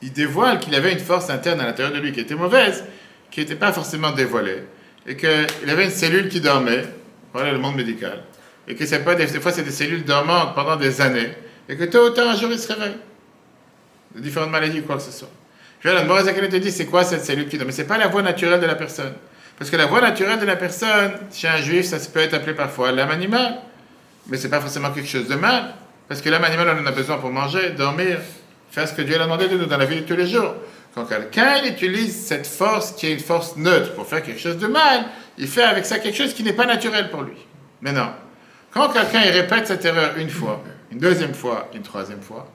il dévoile qu'il avait une force interne à l'intérieur de lui qui était mauvaise, qui n'était pas forcément dévoilée, et qu'il avait une cellule qui dormait, voilà le monde médical, et que c'est pas des fois c'est des cellules dormantes pendant des années, et que tôt ou tard un jour il se réveille, de différentes maladies ou quoi que ce soit. Puis là, le Morazakel te dit c'est quoi cette cellule qui dorme? Mais c'est pas la voie naturelle de la personne, parce que la voie naturelle de la personne, chez un juif, ça peut être appelé parfois l'âme animale, mais c'est pas forcément quelque chose de mal, parce que l'âme animale on en a besoin pour manger, dormir, faire ce que Dieu l'a demandé de nous dans la vie de tous les jours. Quand quelqu'un utilise cette force qui est une force neutre pour faire quelque chose de mal, il fait avec ça quelque chose qui n'est pas naturel pour lui. Mais non. Quand quelqu'un il répète cette erreur une fois, une deuxième fois, une troisième fois,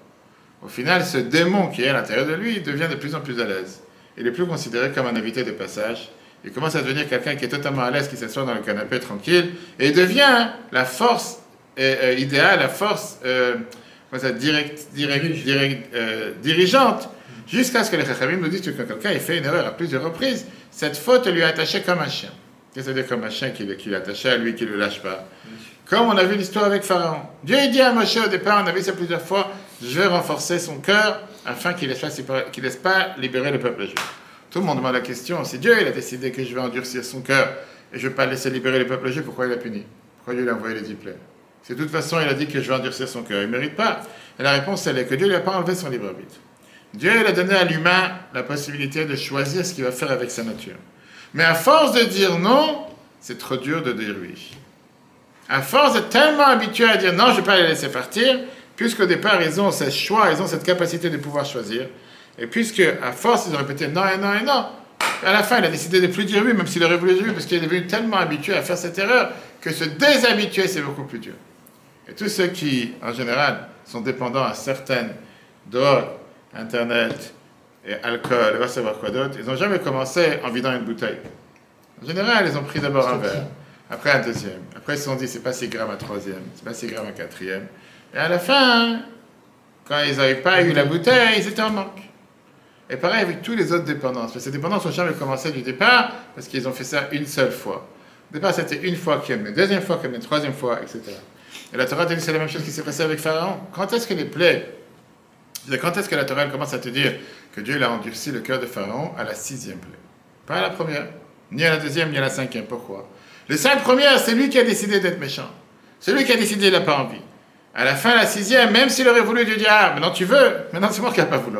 au final, ce démon qui est à l'intérieur de lui devient de plus en plus à l'aise. Il est plus considéré comme un invité de passage. Il commence à devenir quelqu'un qui est totalement à l'aise, qui s'assoit dans le canapé tranquille, et il devient la force idéale, la force dirigeante, jusqu'à ce que les Chachamim nous disent que quand quelqu'un fait une erreur à plusieurs reprises, cette faute lui est attachée comme un chien. Qu'est-ce que ça veut dire comme un chien qui est attaché à lui, qui ne le lâche pas? Comme on a vu l'histoire avec Pharaon. Dieu il dit à Moshe au départ, on a vu ça plusieurs fois, je vais renforcer son cœur afin qu'il ne laisse pas libérer le peuple juif. Tout le monde demande la question, si Dieu il a décidé que je vais endurcir son cœur et je ne vais pas laisser libérer le peuple juif, pourquoi il a puni? Pourquoi Dieu lui a envoyé les 10 plaies? C'est de toute façon, il a dit que je vais endurcir son cœur. Il ne mérite pas. Et la réponse, elle est que Dieu ne lui a pas enlevé son libre arbitre. Dieu il a donné à l'humain la possibilité de choisir ce qu'il va faire avec sa nature. Mais à force de dire non, c'est trop dur de dire oui. À force d'être tellement habitué à dire non, je ne vais pas les laisser partir, puisqu'au départ, ils ont ce choix, ils ont cette capacité de pouvoir choisir. Et puisque, à force, ils ont répété non et non et non, à la fin, il a décidé de ne plus dire oui, même s'il aurait voulu dire oui, parce qu'il est devenu tellement habitué à faire cette erreur, que se déshabituer, c'est beaucoup plus dur. Et tous ceux qui, en général, sont dépendants à certaines drogues, Internet et alcool, et va savoir quoi d'autre, ils n'ont jamais commencé en vidant une bouteille. En général, ils ont pris d'abord un verre, après un deuxième, après ils se sont dit c'est pas si grave un troisième, c'est pas si grave un quatrième, et à la fin, quand ils n'avaient pas eu la bouteille, ils étaient en manque. Et pareil avec tous les autres dépendances, parce que ces dépendances n'ont jamais commencé du départ, parce qu'ils ont fait ça une seule fois. Au départ, c'était une fois qu'ils aimaient, deuxième fois qu'ils aimaient, troisième fois, etc. Et la Torah te dit c'est la même chose qui s'est passé avec Pharaon. Quand est-ce que les plaies, quand est-ce que la Torah commence à te dire que Dieu a endurci le cœur de Pharaon? À la 6e plaie. Pas à la première, ni à la 2e, ni à la 5e. Pourquoi? Les 5 premières, c'est lui qui a décidé d'être méchant. C'est lui qui a décidé, il n'a pas envie. À la fin, la 6e, même s'il aurait voulu, Dieu dit ah, maintenant tu veux, maintenant c'est moi qui n'ai pas voulu.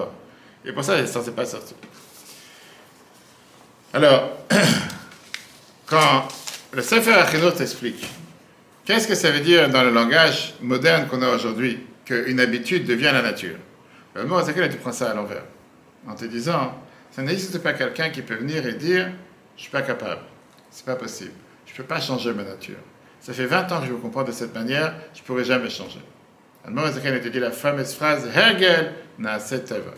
Et pour ça, il ne s'en est pas sorti. Alors, quand le Sefer HaChinoch t'explique, qu'est-ce que ça veut dire dans le langage moderne qu'on a aujourd'hui, qu'une habitude devient la nature? Le mot Azakel, tu prends ça à l'envers, en te disant, ça n'existe pas quelqu'un qui peut venir et dire, je ne suis pas capable, c'est pas possible, je ne peux pas changer ma nature. Ça fait 20 ans que je vous comprends de cette manière, je ne pourrai jamais changer. Le mot Azakel te dit la fameuse phrase, Hergel na'aseh teva.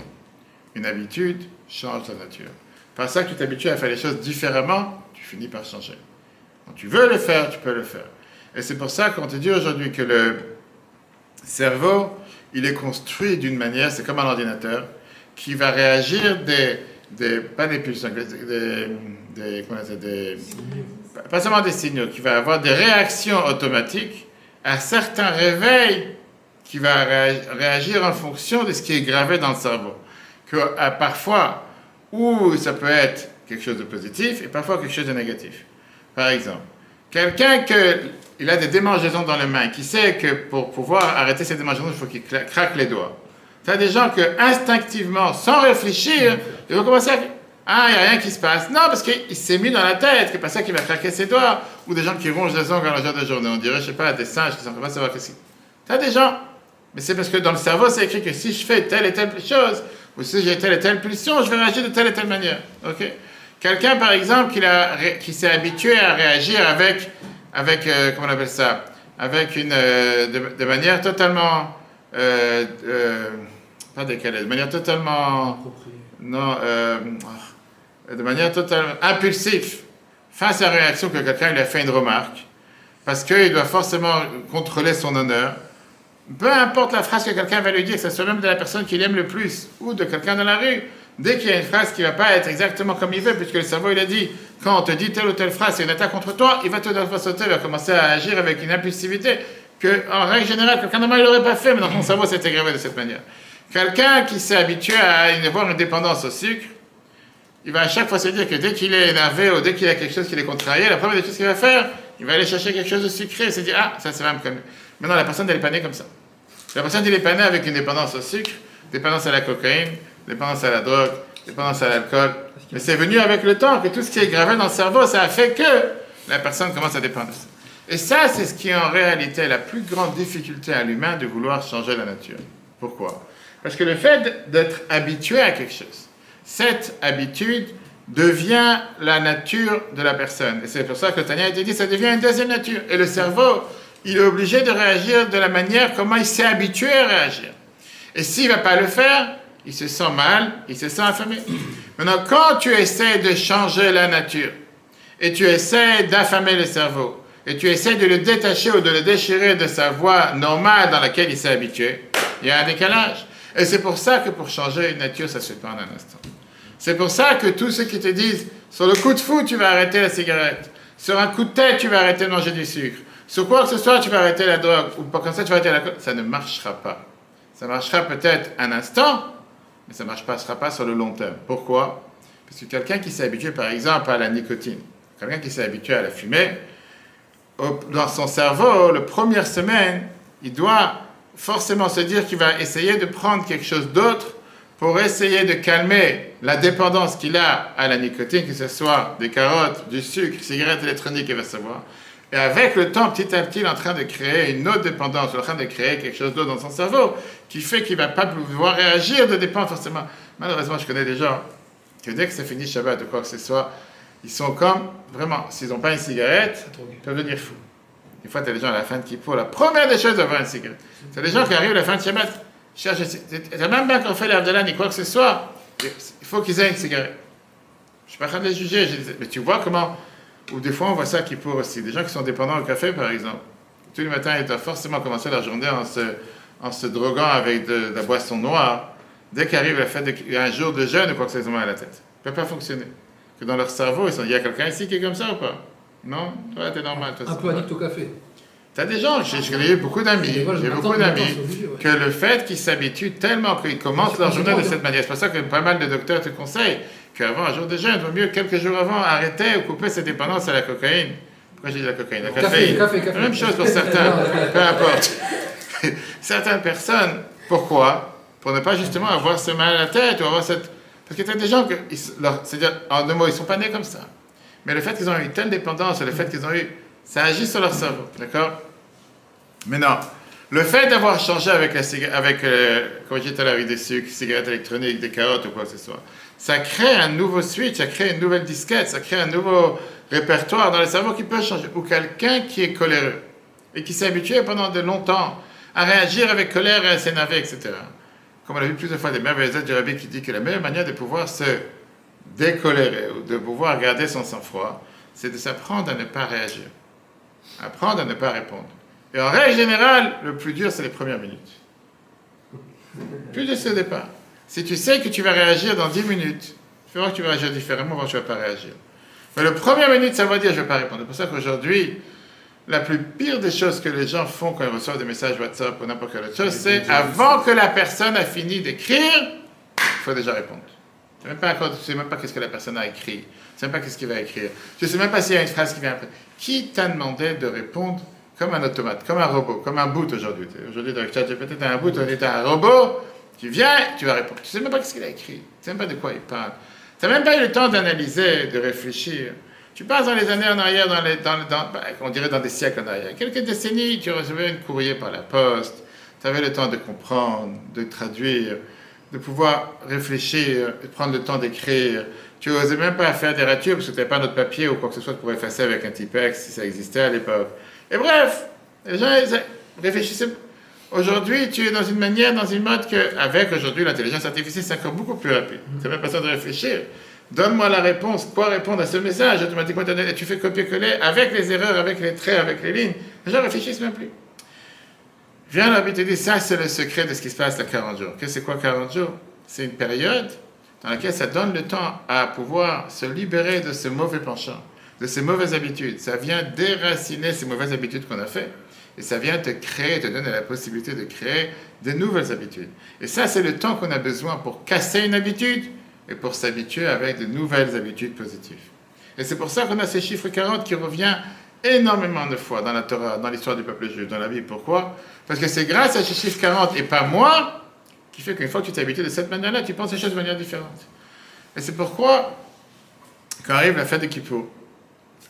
Une habitude change ta nature. Par ça que tu t'habitues à faire les choses différemment, tu finis par changer. Quand tu veux le faire, tu peux le faire. Et c'est pour ça qu'on te dit aujourd'hui que le cerveau, il est construit d'une manière, c'est comme un ordinateur, qui va réagir pas des pulsions, pas seulement des signaux, qui va avoir des réactions automatiques à certains réveils qui va réagir en fonction de ce qui est gravé dans le cerveau. Parfois, où ça peut être quelque chose de positif et parfois quelque chose de négatif. Par exemple, quelqu'un il a des démangeaisons dans les mains, qui sait que pour pouvoir arrêter ces démangeaisons, il faut qu'il craque les doigts. Tu as des gens que instinctivement, sans réfléchir, ils vont commencer à... Ah, il n'y a rien qui se passe. Non, parce qu'il s'est mis dans la tête que pas ça qu'il va craquer ses doigts. Ou des gens qui rongent les ongles à la jour de journée. On dirait, je sais pas, des singes qui sont capables de savoir qu'est-ce que... Tu as des gens... Mais c'est parce que dans le cerveau, c'est écrit que si je fais telle et telle chose, ou si j'ai telle et telle pulsion, je vais réagir de telle et telle manière. Ok? Quelqu'un, par exemple, qui s'est habitué à réagir avec comment on appelle ça? Avec de manière totalement... pas décalée, de manière totalement... Non, de manière totalement impulsive, face à la réaction que quelqu'un lui a fait une remarque, parce qu'il doit forcément contrôler son honneur, peu importe la phrase que quelqu'un va lui dire, que ce soit même de la personne qu'il aime le plus, ou de quelqu'un dans la rue, dès qu'il y a une phrase qui ne va pas être exactement comme il veut, puisque le cerveau il a dit, quand on te dit telle ou telle phrase, c'est une attaque contre toi, il va te faire sauter, il va commencer à agir avec une impulsivité que, en règle générale, quelqu'un normal il n'aurait pas fait, mais dans son cerveau c'est gravé de cette manière. Quelqu'un qui s'est habitué à avoir une dépendance au sucre, il va à chaque fois se dire que dès qu'il est énervé ou dès qu'il a quelque chose qui est contrarié, la première des choses qu'il va faire, il va aller chercher quelque chose de sucré et se dire, ah, ça va me calmer. Maintenant, la personne, elle est pas née comme ça. La personne, elle est pas née avec une dépendance au sucre, dépendance à la cocaïne, dépendance à la drogue, dépendance à l'alcool. Mais c'est venu avec le temps que tout ce qui est gravé dans le cerveau, ça a fait que la personne commence à dépendre de ça. Et ça, c'est ce qui est en réalité la plus grande difficulté à l'humain de vouloir changer la nature. Pourquoi? Parce que le fait d'être habitué à quelque chose, cette habitude devient la nature de la personne. Et c'est pour ça que Tania a été dit, ça devient une deuxième nature. Et le cerveau, il est obligé de réagir de la manière comment il s'est habitué à réagir. Et s'il ne va pas le faire, il se sent mal, il se sent affamé. Maintenant, quand tu essaies de changer la nature, et tu essaies d'affamer le cerveau, et tu essaies de le détacher ou de le déchirer de sa voie normale dans laquelle il s'est habitué, il y a un décalage. Et c'est pour ça que pour changer une nature, ça se fait pas en un instant. C'est pour ça que tous ceux qui te disent, sur le coup de fou, tu vas arrêter la cigarette. Sur un coup de tête, tu vas arrêter de manger du sucre. Sur quoi que ce soit, tu vas arrêter la drogue. Ou pas comme ça, tu vas arrêter l'alcool. Ça ne marchera pas. Ça marchera peut-être un instant, mais ça ne marchera pas sur le long terme. Pourquoi? Parce que quelqu'un qui s'est habitué, par exemple, à la nicotine, quelqu'un qui s'est habitué à la fumée, dans son cerveau, la première semaine, il doit forcément se dire qu'il va essayer de prendre quelque chose d'autre pour essayer de calmer la dépendance qu'il a à la nicotine, que ce soit des carottes, du sucre, cigarettes électroniques, il va savoir. Et avec le temps, petit à petit, il est en train de créer une autre dépendance, il est en train de créer quelque chose d'autre dans son cerveau, qui fait qu'il ne va pas pouvoir réagir de dépendre forcément. Malheureusement, je connais des gens que dès que c'est fini Shabbat ou quoi que ce soit, ils sont comme, vraiment, s'ils n'ont pas une cigarette, ils peuvent devenir fous. Des fois, tu as des gens à la fin de Kippour, la première des choses, d'avoir une cigarette. Tu as des gens qui arrivent à la fin de Shabbat, cherchent, même bien qu'on fait l'Avdala ni quoi que ce soit, il faut qu'ils aient une cigarette. Je ne suis pas en train de les juger, mais tu vois comment, ou des fois on voit ça à Kippour aussi, des gens qui sont dépendants au café par exemple. Tous les matins, ils doivent forcément commencer leur journée en se droguant avec de la boisson noire. Dès qu'arrive la fête, il y a un jour de jeûne ou quoi que ce soit, ils ont mal à la tête. Ça ne peut pas fonctionner. Que dans leur cerveau, il y a quelqu'un ici qui est comme ça ou pas? Non? Toi, t'es normal. Toi, un peu addict au café. T'as des gens, j'ai beaucoup d'amis, que le fait qu'ils s'habituent tellement qu'ils commencent leur journée de cette manière, c'est pour ça que pas mal de docteurs te conseillent qu'avant un jour de jeûne, il vaut mieux quelques jours avant arrêter ou couper cette dépendance à la cocaïne. Pourquoi j'ai dit la cocaïne? La caféine. Café. La même chose pour certains, peu importe. Certaines personnes, pourquoi? Pour ne pas justement avoir ce mal à la tête ou avoir cette... Parce que tu as des gens que, c'est-à-dire, en deux mots, ils ne sont pas nés comme ça. Mais le fait qu'ils ont eu telle dépendance, le fait qu'ils ont eu... Ça agit sur leur cerveau, d'accord? Maintenant, le fait d'avoir changé avec comme je disais tout à l'heure, avec des sucres, cigarettes électroniques, des carottes ou quoi que ce soit, ça crée un nouveau switch, ça crée une nouvelle disquette, ça crée un nouveau répertoire dans le cerveau qui peut changer. Ou quelqu'un qui est coléreux et qui s'est habitué pendant de longtemps à réagir avec colère et à s'énerver, etc. Comme on a vu plusieurs fois des merveilleuses du Rabbi qui dit que la meilleure manière de pouvoir se décolérer ou de pouvoir garder son sang-froid, c'est de s'apprendre à ne pas réagir. Apprendre à ne pas répondre. Et en règle générale, le plus dur, c'est les premières minutes. Plus de ce départ. Si tu sais que tu vas réagir dans 10 minutes, tu vas voir que tu vas réagir différemment quand tu ne vas pas réagir. Mais le première minute, ça va dire je ne vais pas répondre. C'est pour ça qu'aujourd'hui, la plus pire des choses que les gens font quand ils reçoivent des messages WhatsApp ou n'importe quelle autre chose, c'est avant que la personne a fini d'écrire, il faut déjà répondre. Tu ne sais même pas qu'est-ce que la personne a écrit. Tu ne sais même pas qu'est-ce qu'il va écrire. Tu ne sais même pas s'il y a une phrase qui vient après. Qui t'a demandé de répondre comme un automate, comme un robot, comme un boot aujourd'hui? Aujourd'hui, dans le chat, peut-être un boot, on est un robot, tu viens, tu vas répondre. Tu ne sais même pas ce qu'il a écrit. Tu ne sais même pas de quoi il parle. Tu n'as même pas eu le temps d'analyser, de réfléchir. Tu passes dans les années en arrière, on dirait dans des siècles en arrière. Quelques décennies, tu recevais un courrier par la poste. Tu avais le temps de comprendre, de traduire, de pouvoir réfléchir, de prendre le temps d'écrire. Tu n'osais même pas faire des ratures parce que tu n'avais pas notre papier ou quoi que ce soit pour effacer avec un Tipex si ça existait à l'époque. Et bref, les gens réfléchissaient. Aujourd'hui, tu es dans une manière, dans une mode qu'avec aujourd'hui l'intelligence artificielle, c'est encore beaucoup plus rapide. Tu n'as même pas besoin de réfléchir. Donne-moi la réponse, quoi répondre à ce message, automatiquement tu fais copier-coller avec les erreurs, avec les traits, avec les lignes. Les gens ne réfléchissent même plus. Viens là, et te dit, ça c'est le secret de ce qui se passe à 40 jours. Qu'est-ce que c'est quoi 40 jours? C'est une période dans laquelle ça donne le temps à pouvoir se libérer de ce mauvais penchant, de ces mauvaises habitudes. Ça vient déraciner ces mauvaises habitudes qu'on a fait. Et ça vient te créer, te donner la possibilité de créer de nouvelles habitudes. Et ça, c'est le temps qu'on a besoin pour casser une habitude et pour s'habituer avec de nouvelles habitudes positives. Et c'est pour ça qu'on a ces chiffres 40 qui revient énormément de fois dans la Torah, dans l'histoire du peuple juif, dans la Bible. Pourquoi? Parce que c'est grâce à ces chiffres 40 et pas moi qui fait qu'une fois que tu t'es habitué de cette manière-là, tu penses les choses de manière différente. Et c'est pourquoi, quand arrive la fête de Kippour,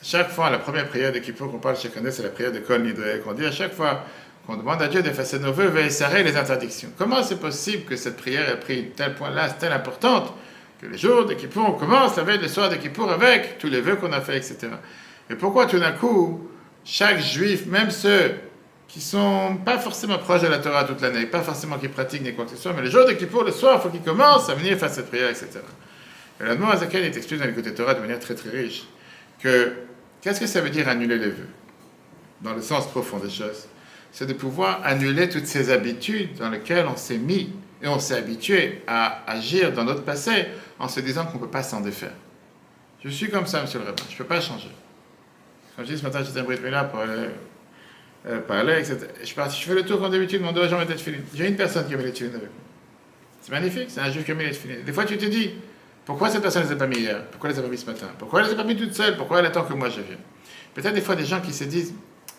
chaque fois, la première prière de Kippour qu'on parle chaque année, c'est la prière de Kol Nidre, qu'on dit à chaque fois qu'on demande à Dieu d'effacer nos vœux, et les interdictions. Comment c'est possible que cette prière ait pris tel point là, telle importante, que les jours de Kippour, on commence avec le soir de Kippour avec tous les vœux qu'on a fait, etc. Et pourquoi tout d'un coup, chaque juif, même ceux qui sont pas forcément proches de la Torah toute l'année, pas forcément qui pratiquent ni quoi que ce soit, mais les jours de Kippour, le soir, il faut qu'ils commencent à venir faire cette prière, etc. Et là, Azaken, il explique dans le côté Torah de manière très très riche que qu'est-ce que ça veut dire annuler les vœux? Dans le sens profond des choses, c'est de pouvoir annuler toutes ces habitudes dans lesquelles on s'est mis et on s'est habitué à agir dans notre passé en se disant qu'on ne peut pas s'en défaire. Je suis comme ça, monsieur le rabbin, je ne peux pas changer. Comme je dis ce matin, j'étais à Brit Mila pour aller parler, etc. Je suis parti, je fais le tour comme d'habitude, mon dos, j'en mets les tefilines. J'ai une personne qui met les tefilines avec moi. C'est magnifique, c'est un juif qui a mis les tefilines. Des fois, tu te dis, pourquoi cette personne ne les a pas mis hier? Pourquoi elle les a pas mis ce matin? Pourquoi elle les a pas mis toute seule? Pourquoi elle attend que moi je vienne? Peut-être des fois des gens qui se disent,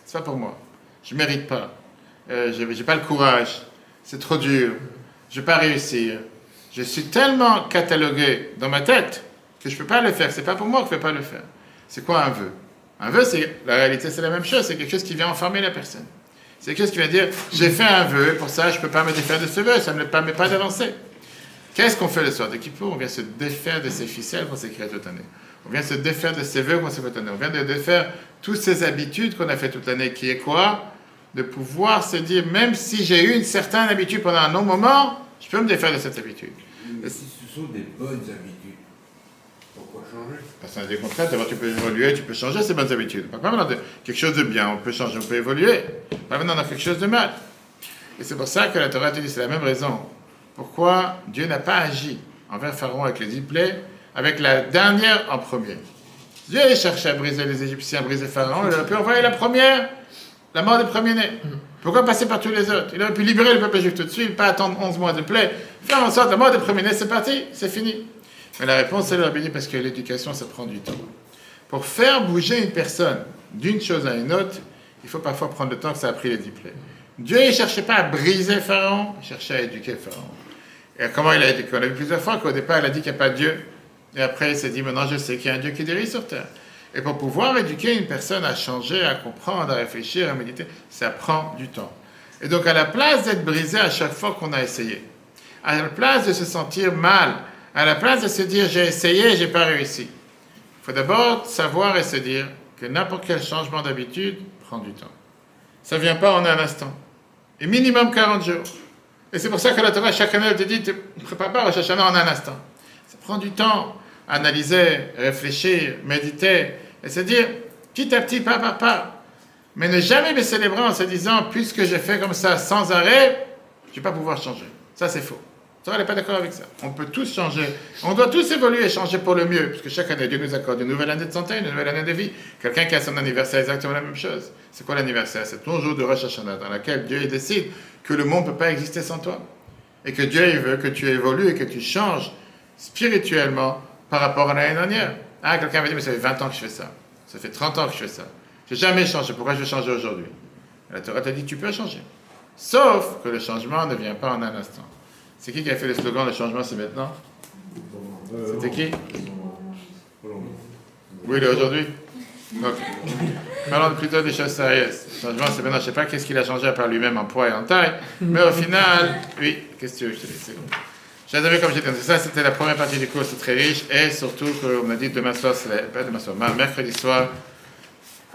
c'est pas pour moi, je ne mérite pas, j'ai pas le courage, c'est trop dur, je vais pas réussir. Je suis tellement catalogué dans ma tête que je peux pas le faire. C'est pas pour moi que je peux pas le faire. C'est quoi un vœu? Un vœu, c'est la réalité, c'est la même chose. C'est quelque chose qui vient enfermer la personne. C'est quelque chose qui va dire, j'ai fait un vœu, pour ça je peux pas me défaire de ce vœu, ça ne me permet pas d'avancer. Qu'est-ce qu'on fait le soir de Kippour? On vient se défaire de ces ficelles qu'on s'est créées toute l'année. On vient se défaire de ces vœux qu'on s'est fait toute l'année. On vient de défaire toutes ces habitudes qu'on a fait toute l'année, qui est quoi? De pouvoir se dire, même si j'ai eu une certaine habitude pendant un long moment, je peux me défaire de cette habitude. Mais si ce sont des bonnes habitudes, pourquoi changer? Parce que des contraintes, d'abord tu peux évoluer, tu peux changer ces bonnes habitudes. Pas maintenant de quelque chose de bien, on peut changer, on peut évoluer. Pas maintenant dans quelque chose de mal. Et c'est pour ça que la Torah te dit, c'est la même raison. Pourquoi Dieu n'a pas agi envers Pharaon avec les 10 plaies, avec la dernière en premier. Dieu cherchait à briser les Égyptiens, à briser Pharaon, il aurait pu envoyer la première, la mort des premiers-nés. Pourquoi passer par tous les autres? Il aurait pu libérer le peuple juif tout de suite, pas attendre 11 mois de plaies, faire en sorte la mort des premiers-nés, c'est parti, c'est fini. Mais la réponse, c'est le rabbi dit, parce que l'éducation, ça prend du temps. Pour faire bouger une personne d'une chose à une autre, il faut parfois prendre le temps que ça a pris les 10 plaies. Dieu ne cherchait pas à briser Pharaon, il cherchait à éduquer Pharaon. Et comment il a éduqué? On a vu plusieurs fois qu'au départ, il a dit qu'il n'y a pas de Dieu. Et après, il s'est dit, maintenant je sais qu'il y a un Dieu qui dirige sur terre. Et pour pouvoir éduquer une personne à changer, à comprendre, à réfléchir, à méditer, ça prend du temps. Et donc, à la place d'être brisé à chaque fois qu'on a essayé, à la place de se sentir mal, à la place de se dire, j'ai essayé, j'ai pas réussi, il faut d'abord savoir et se dire que n'importe quel changement d'habitude prend du temps. Ça ne vient pas en un instant. Et minimum 40 jours. Et c'est pour ça que la Torah, chaque année, elle te dit, ne prépare pas Rosh Hashanah en un instant. Ça prend du temps. Analyser, réfléchir, méditer, Et c'est dire, petit à petit, pas par pas. Mais ne jamais baisser les bras en se disant, puisque j'ai fait comme ça sans arrêt, je ne vais pas pouvoir changer. Ça, c'est faux. Torah n'est pas d'accord avec ça. On peut tous changer. On doit tous évoluer et changer pour le mieux. Parce que chaque année, Dieu nous accorde une nouvelle année de santé, une nouvelle année de vie. Quelqu'un qui a son anniversaire, exactement la même chose. C'est quoi l'anniversaire? C'est ton jour de Rosh Hashanah, dans lequel Dieu décide que le monde ne peut pas exister sans toi. Et que Dieu il veut que tu évolues et que tu changes spirituellement par rapport à l'année dernière. Ah, quelqu'un va dire, mais ça fait 20 ans que je fais ça. Ça fait 30 ans que je fais ça. Je n'ai jamais changé. Pourquoi je vais changer aujourd'hui? La Torah t'a dit, tu peux changer. Sauf que le changement ne vient pas en un instant. C'est qui a fait le slogan « Le changement, c'est maintenant » C'était qui? Oui, il est aujourd'hui. Donc, parlons plutôt des choses sérieuses. Le changement, c'est maintenant. Je ne sais pas qu'est-ce qu'il a changé à part lui-même en poids et en taille, mais au final, oui, qu'est-ce que tu veux que je te dise? C'est bon. Je l'avais comme j'étais. Ça, c'était la première partie du cours, c'est très riche, et surtout qu'on m'a dit demain soir, pas demain soir, mercredi soir,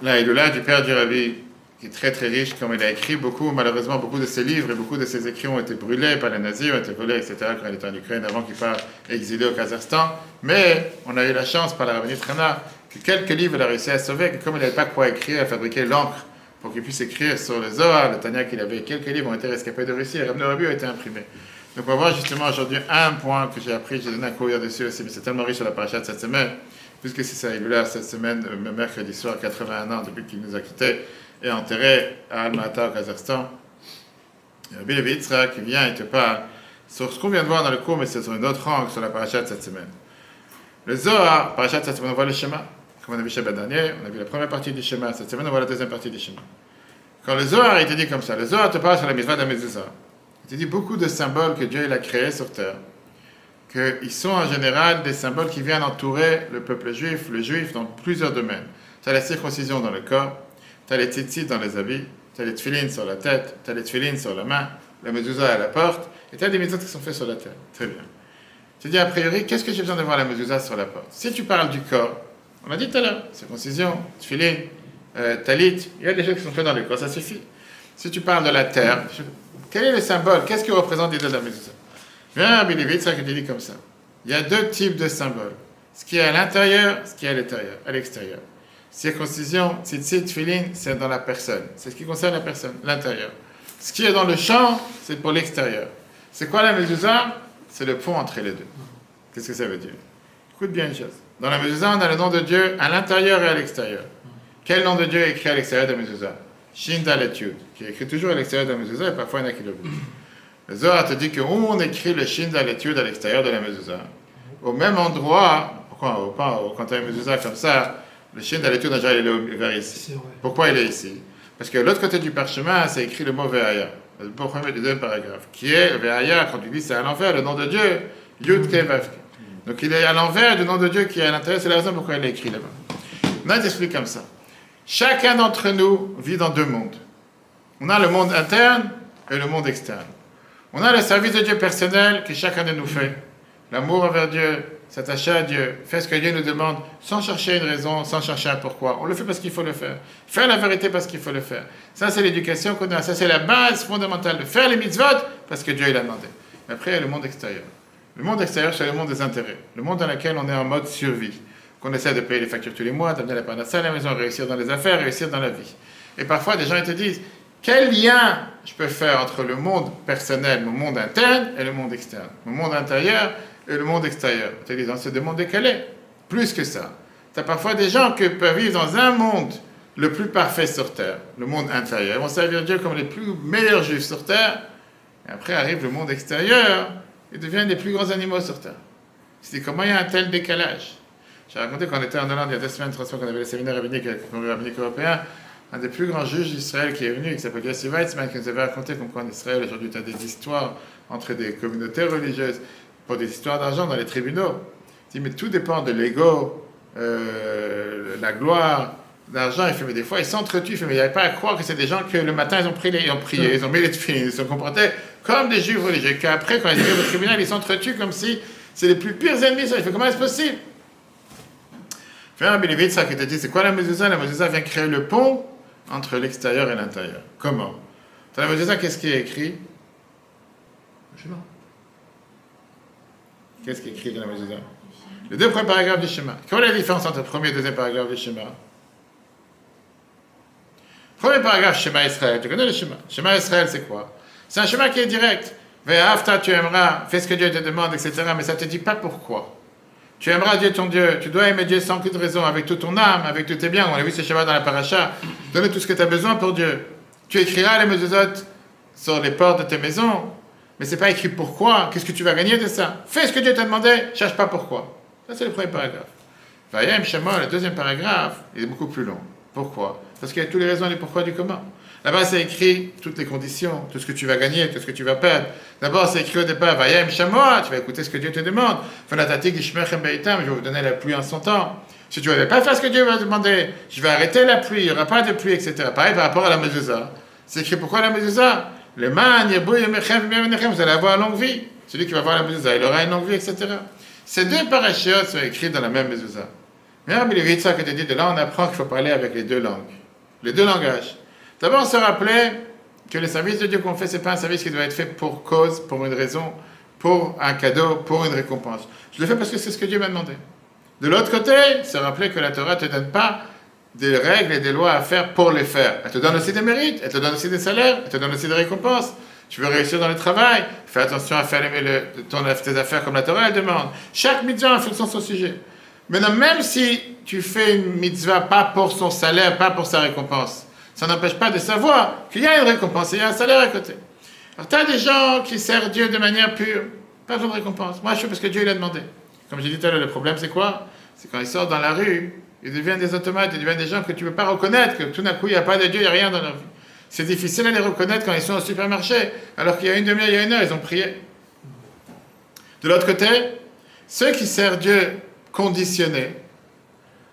là, il est là du père du Rabbi, qui est très très riche, comme il a écrit beaucoup, malheureusement beaucoup de ses livres et beaucoup de ses écrits ont été brûlés par les nazis, ont été volés, etc., quand il était en Ukraine, avant qu'il parte exilé au Kazakhstan. Mais on a eu la chance, par la rabbinite Rana, que quelques livres il a réussi à sauver, que comme il n'avait pas quoi écrire, il a fabriqué l'encre pour qu'il puisse écrire sur le Zohar, le Tanya qu'il avait, quelques livres ont été rescapés de Russie, et Rabbi Rabbi a été imprimé. Donc on va voir justement aujourd'hui un point que j'ai appris, j'ai donné un cours dessus aussi, mais c'est tellement riche sur la paracha de cette semaine, puisque c'est ça, il est là cette semaine, mercredi soir, 81 ans depuis qu'il nous a quittés, et enterré à Alma-Ata au Kazakhstan. Rabbi Levi Yitzhak qui vient et te parle sur ce qu'on vient de voir dans le cours, mais c'est sur une autre angle sur la paracha de cette semaine. Le Zohar, paracha de cette semaine, on voit le schéma. Comme on a vu Shabbat dernier, on a vu la première partie du schéma. Cette semaine, on voit la deuxième partie du schéma. Quand le Zohar, il te dit comme ça, le Zohar te parle sur la mitzvah de la mezuzah. Il te dit beaucoup de symboles que Dieu il a créés sur terre, qu'ils sont en général des symboles qui viennent entourer le peuple juif, le juif dans plusieurs domaines. Tu as la circoncision dans le corps, tu as les tzitzit dans les habits, tu as les tefilines sur la tête, tu as les tefilines sur la main, la mezuzah à la porte, et tu as des mitzvot qui sont faits sur la terre. Très bien. Tu dis a priori, qu'est-ce que j'ai besoin de voir la mezuzah sur la porte? Si tu parles du corps, on a dit tout à l'heure, circoncision, tefilin, talit, il y a des choses qui sont faites dans le corps, ça suffit. Si tu parles de la terre, quel est le symbole? Qu'est-ce que représente l'idée de la mezuzah? Viens, Rabbi Levi Yitzhak, qui te dit comme ça. Il y a deux types de symboles. Ce qui est à l'intérieur, ce qui est à l'extérieur. Circoncision, tzitzit, tefilin, c'est dans la personne. C'est ce qui concerne la personne, l'intérieur. Ce qui est dans le champ, c'est pour l'extérieur. C'est quoi la mezuzah? C'est le pont entre les deux. Qu'est-ce que ça veut dire? Écoute bien une chose. Dans la mezuzah, on a le nom de Dieu à l'intérieur et à l'extérieur. Quel nom de Dieu est écrit à l'extérieur de la mezuzah? Shin Dalet Yud, qui est écrit toujours à l'extérieur de la mezuzah, et parfois il y en a qui l'oublient. Le Zohar te dit que où on écrit le Shin Dalet Yud à l'extérieur de la mezuzah, au même endroit, pourquoi quand tu as une mezuzah comme ça, le Shin Dalet Yud, il est vers ici. Pourquoi il est ici? Parce que de l'autre côté du parchemin, c'est écrit le mot Ve'aya, le premier deuxième paragraphe, qui est Ve'aya, quand tu dis c'est à l'envers, le nom de Dieu, Yud Ke Vav Ke. Donc il est à l'envers du nom de Dieu qui est à l'intérieur, c'est la raison pourquoi il est écrit là-bas. Maintenant, il t'explique comme ça. Chacun d'entre nous vit dans deux mondes. On a le monde interne et le monde externe. On a le service de Dieu personnel que chacun de nous fait. L'amour envers Dieu, s'attacher à Dieu, faire ce que Dieu nous demande, sans chercher une raison, sans chercher un pourquoi. On le fait parce qu'il faut le faire. Faire la vérité parce qu'il faut le faire. Ça, c'est l'éducation qu'on a. Ça, c'est la base fondamentale de faire les mitzvot parce que Dieu il a demandé. Mais après, il y a le monde extérieur. Le monde extérieur, c'est le monde des intérêts. Le monde dans lequel on est en mode survie. Qu'on essaie de payer les factures tous les mois, d'amener la panacée à la maison, réussir dans les affaires, réussir dans la vie. Et parfois, des gens ils te disent, quel lien je peux faire entre le monde personnel, mon monde interne, et le monde externe? Mon monde intérieur et le monde extérieur. Tu te dis, c'est des mondes décalés. Plus que ça. Tu as parfois des gens qui peuvent vivre dans un monde le plus parfait sur Terre, le monde intérieur. Ils vont servir Dieu comme les plus meilleurs juifs sur Terre. Et après arrive le monde extérieur, ils deviennent les plus grands animaux sur Terre. C'est comment il y a un tel décalage? J'ai raconté qu'on était en Hollande il y a 2 semaines, 3 semaines, qu'on avait le séminaire rabbinique avec le Congrès rabbinique européen. Un des plus grands juges d'Israël qui est venu, qui s'appelle Yossi Weizmann, qui nous avait raconté qu'en Israël, aujourd'hui, tu as des histoires entre des communautés religieuses pour des histoires d'argent dans les tribunaux. Il dit, mais tout dépend de l'ego, la gloire, l'argent. Il fait, mais des fois, ils s'entretuent. Il fait, mais il n'y avait pas à croire que c'est des gens que le matin, ils ont prié, ils ont mis les tefilines, ils se comportaient comme des juifs religieux. Qu'après, quand ils arrivent au tribunal, ils s'entretuent comme si c'est les plus pires ennemis. Il fait, comment est-ce possible? Rabbi Levi Yitzhak qui te dit, c'est quoi la mezuzah? La mezuzah vient créer le pont entre l'extérieur et l'intérieur. Comment? Dans la mezuzah, qu'est-ce qui est écrit? Je sais pas. Qu'est-ce qui est écrit dans la mezuzah? Les deux premiers paragraphes du schéma. Quelle est la différence entre le premier et le deuxième paragraphe du schéma? Premier paragraphe, schéma Israël. Tu connais le schéma? Schéma Israël, c'est quoi? C'est un schéma qui est direct. Ve'afta, tu aimeras, fais ce que Dieu te demande, etc. Mais ça ne te dit pas pourquoi. Tu aimeras Dieu ton Dieu. Tu dois aimer Dieu sans aucune raison, avec toute ton âme, avec tous tes biens. On a vu ce schéma dans la paracha. Donner tout ce que tu as besoin pour Dieu. Tu écriras les mezuzot sur les portes de tes maisons. Mais ce n'est pas écrit pourquoi. Qu'est-ce que tu vas gagner de ça? Fais ce que Dieu t'a demandé. Cherche pas pourquoi. Ça, c'est le premier paragraphe. Vayem Shema, le deuxième paragraphe, il est beaucoup plus long. Pourquoi? Parce qu'il y a toutes les raisons du pourquoi du comment. Là-bas, c'est écrit toutes les conditions, tout ce que tu vas gagner, tout ce que tu vas perdre. D'abord, c'est écrit au départ, Vayem Shema, tu vas écouter ce que Dieu te demande. Fanatatik Ishmechem Beitam, je vais vous donner la pluie en son temps. Si tu ne vas pas faire ce que Dieu va demander, je vais arrêter la pluie, il n'y aura pas de pluie, etc. Pareil par rapport à la mezuzah. C'est écrit pourquoi la mezuzah? Le man, Yebou, Yemechem, Yemechem, vous allez avoir longue vie. Celui qui va voir la mezuzah, il aura une longue vie, etc. Ces deux parachutes sont écrits dans la même mezuzah. Mais Rabbi Levi-Yitzhak a dit, de là on apprend qu'il faut parler avec les deux langues, les deux langages. D'abord, on se rappelait que le service de Dieu qu'on fait, ce n'est pas un service qui doit être fait pour cause, pour une raison, pour un cadeau, pour une récompense. Je le fais parce que c'est ce que Dieu m'a demandé. De l'autre côté, se rappeler que la Torah ne te donne pas des règles et des lois à faire pour les faire. Elle te donne aussi des mérites, elle te donne aussi des salaires, elle te donne aussi des récompenses. Tu veux réussir dans le travail, fais attention à faire tes affaires comme la Torah elle demande. Chaque mitzvah en fonction de son sujet. Maintenant, même si tu fais une mitzvah pas pour son salaire, pas pour sa récompense, ça n'empêche pas de savoir qu'il y a une récompense et il y a un salaire à côté. Alors, tu as des gens qui servent Dieu de manière pure, pas besoin de récompense. Moi, je fais parce que Dieu l'a demandé. Comme j'ai dit tout à l'heure, le problème, c'est quoi? C'est quand ils sortent dans la rue, ils deviennent des automates, ils deviennent des gens que tu ne peux pas reconnaître, que tout d'un coup, il n'y a pas de Dieu, il n'y a rien dans leur vie. C'est difficile à les reconnaître quand ils sont au supermarché, alors qu'il y a une demi-heure, il y a une heure, ils ont prié. De l'autre côté, ceux qui servent Dieu conditionnés,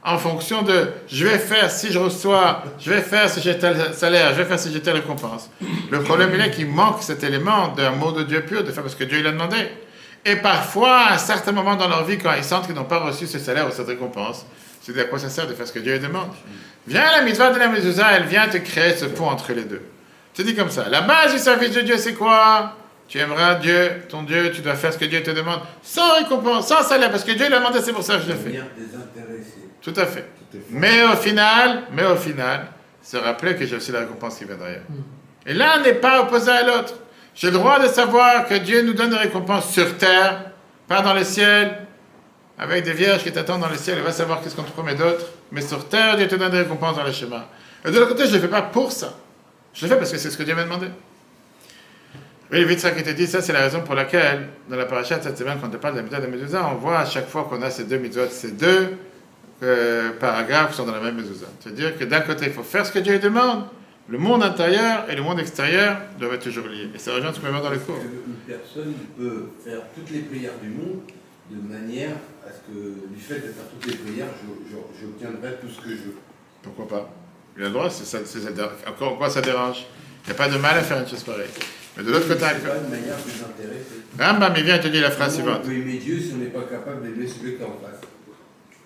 en fonction de je vais faire si je reçois, je vais faire si j'ai tel salaire, je vais faire si j'ai telle récompense. Le problème il est qu'il manque cet élément d'un mot de Dieu pur, de faire parce que Dieu l'a demandé. Et parfois, à un certain moment dans leur vie, quand ils sentent qu'ils n'ont pas reçu ce salaire ou cette récompense, c'est à quoi ça sert de faire ce que Dieu demande. Viens la mitzvah de la mezuzah, elle vient te créer ce pont entre les deux. Tu dis comme ça, la base du service de Dieu c'est quoi? Tu aimeras Dieu, ton Dieu, tu dois faire ce que Dieu te demande, sans récompense, sans salaire, parce que Dieu l'a demandé, c'est pour ça que je le fais. Tout à fait. Mais au final, se rappeler que j'ai aussi la récompense qui vient derrière. Et l'un n'est pas opposé à l'autre. J'ai le droit de savoir que Dieu nous donne des récompenses sur terre, pas dans le ciel, avec des vierges qui t'attendent dans le ciel, il va savoir qu'est-ce qu'on te promet d'autre. Mais sur terre, Dieu te donne des récompenses dans le schéma. Et de l'autre côté, je ne le fais pas pour ça. Je le fais parce que c'est ce que Dieu m'a demandé. Oui, vite ça qui te dit, ça c'est la raison pour laquelle, dans la paracha de cette semaine, quand on parle de la mitzvah de mezuzah, on voit à chaque fois qu'on a ces deux mitzvot, ces deux paragraphes sont dans la même mezuzah. C'est-à-dire que d'un côté, il faut faire ce que Dieu demande, le monde intérieur et le monde extérieur doivent être toujours liés. Et ça rejoint ce qu'on va voir dans le cours. Une personne peut faire toutes les prières du monde de manière à ce que, du fait de faire toutes les prières, j'obtiendrai tout ce que je veux. Pourquoi pas? Il a le droit, encore en quoi ça dérange? Il n'y a pas de mal à faire une chose pareille. Mais de l'autre côté, c'est pas une manière désintéressée. Rambam, il vient et te dit la phrase suivante. On peut aimer Dieu si on n'est pas capable d'aimer celui qui est en face.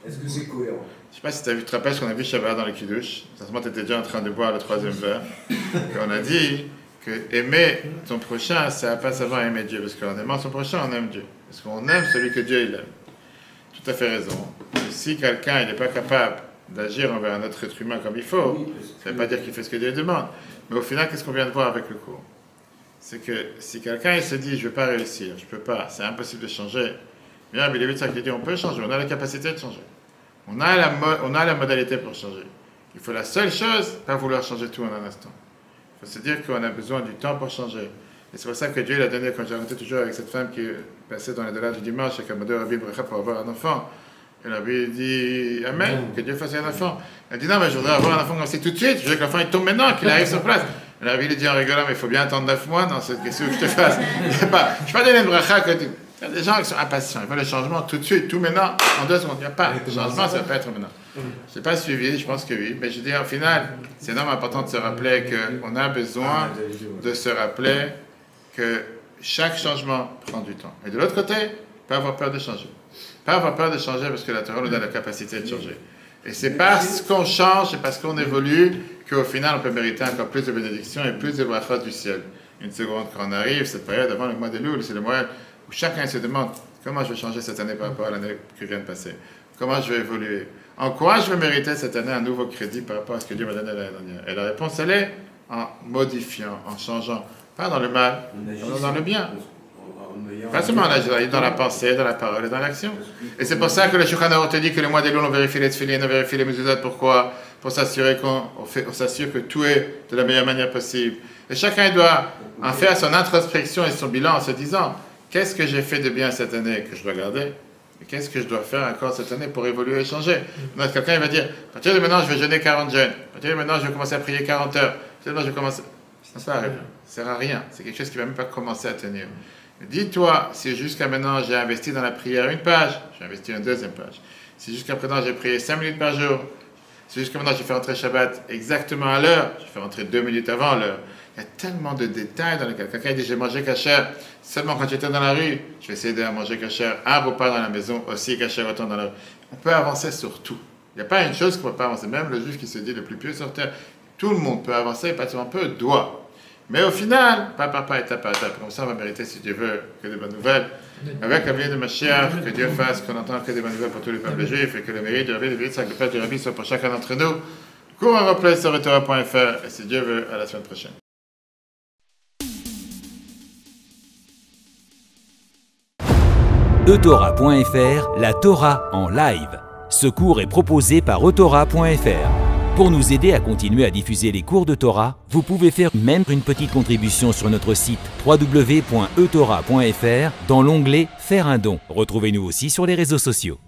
Est-ce que c'est cohérent? Je ne sais pas si tu te rappelles ce qu'on a vu Shabbat dans le Kiddush. Certainement, tu étais déjà en train de boire le troisième verre. Et on a dit que aimer ton prochain, ça passe avant aimer Dieu. Parce qu'en aimant son prochain, on aime Dieu. Parce qu'on aime celui que Dieu il aime. Tout à fait raison. Et si quelqu'un n'est pas capable d'agir envers un autre être humain comme il faut, ça ne veut pas dire qu'il fait ce que Dieu demande. Mais au final, qu'est-ce qu'on vient de voir avec le cours? C'est que si quelqu'un il se dit je ne vais pas réussir, je ne peux pas, c'est impossible de changer, bien, mais il est ça qui dit on peut changer, on a la capacité de changer. On a la modalité pour changer. Il faut la seule chose, pas vouloir changer tout en un instant. Il faut se dire qu'on a besoin du temps pour changer. Et c'est pour ça que Dieu l'a donné, quand j'ai raconté toujours avec cette femme qui passait dans les delà du dimanche et qui a demandé à Rabbi Brecha pour avoir un enfant. Et Rabbi dit Amen, que Dieu fasse un enfant. Elle dit non, mais je voudrais avoir un enfant comme c'est tout de suite, je veux que l'enfant il tombe maintenant, qu'il arrive sur place. Et Rabbi lui dit en rigolant mais il faut bien attendre 9 mois dans cette question que je te fasse. Je ne vais pas donner une bracha que il y a des gens qui sont impatients, ils veulent le changement tout de suite, tout maintenant, en 2 secondes. Il n'y a pas. Le changement, ça ne va pas être maintenant. Je n'ai pas suivi, je pense que oui. Mais je dis, au final, c'est énormément important de se rappeler qu'on a besoin de se rappeler que chaque changement prend du temps. Et de l'autre côté, pas avoir peur de changer. Pas avoir peur de changer parce que la Torah nous donne la capacité de changer. Et c'est parce qu'on change et parce qu'on évolue qu'au final, on peut mériter encore plus de bénédictions et plus de brachot du ciel. Une seconde, quand on arrive, cette période avant le mois de Loul, c'est le mois où chacun se demande Comment je vais changer cette année par rapport à l'année qui vient de passer? Comment je vais évoluer? En quoi je vais mériter cette année un nouveau crédit par rapport à ce que Dieu m'a donné l'année dernière? Et la réponse, elle est en modifiant, en changeant. Pas dans le mal, mais dans le bien. Pas seulement en agissant, dans la pensée, dans la parole et dans l'action. Et c'est pour ça que le Shulchan Aruch te dit que le mois des loups, on vérifie les tefilines, on vérifie les mezuzot. Pourquoi? Pour s'assurer on s'assure que tout est de la meilleure manière possible. Et chacun doit en faire son introspection et son bilan en se disant qu'est-ce que j'ai fait de bien cette année que je dois garder? Et qu'est-ce que je dois faire encore cette année pour évoluer et changer? Donc quelqu'un il va dire à partir de maintenant, je vais jeûner 40 jeûnes. À partir de maintenant, je vais commencer à prier 40 heures. À partir de maintenant, je vais commencer. Ça arrive. Ça ne sert à rien. C'est quelque chose qui ne va même pas commencer à tenir. Dis-toi, si jusqu'à maintenant j'ai investi dans la prière une page, j'ai investi une deuxième page. Si jusqu'à présent j'ai prié 5 minutes par jour, si jusqu'à maintenant j'ai fait rentrer Shabbat exactement à l'heure, j'ai fait rentrer 2 minutes avant l'heure. Il y a tellement de détails dans lesquels quelqu'un dit j'ai mangé kasher seulement quand j'étais dans la rue, je vais essayer de manger kasher, un repas dans la maison aussi kasher autant dans la rue. On peut avancer sur tout. Il n'y a pas une chose qu'on ne peut pas avancer. Même le juif qui se dit le plus pieux sur terre, tout le monde peut avancer, pas seulement peut, doit. Mais au final, pas par pas, étape par étape. Comme ça, on va mériter, si Dieu veut, que des bonnes nouvelles. Avec la venue de Mashiach, que Dieu fasse qu'on entende que des bonnes nouvelles pour tous les peuples juifs et que le mérite du Rabbi, le mérite sacrifice du Rabbi soit pour chacun d'entre nous. Cours en replay sur etora.fr et si Dieu veut, à la semaine prochaine. etora.fr, la Torah en live. Ce cours est proposé par etora.fr. Pour nous aider à continuer à diffuser les cours de Torah, vous pouvez faire même une petite contribution sur notre site www.etora.fr dans l'onglet « Faire un don ». Retrouvez-nous aussi sur les réseaux sociaux.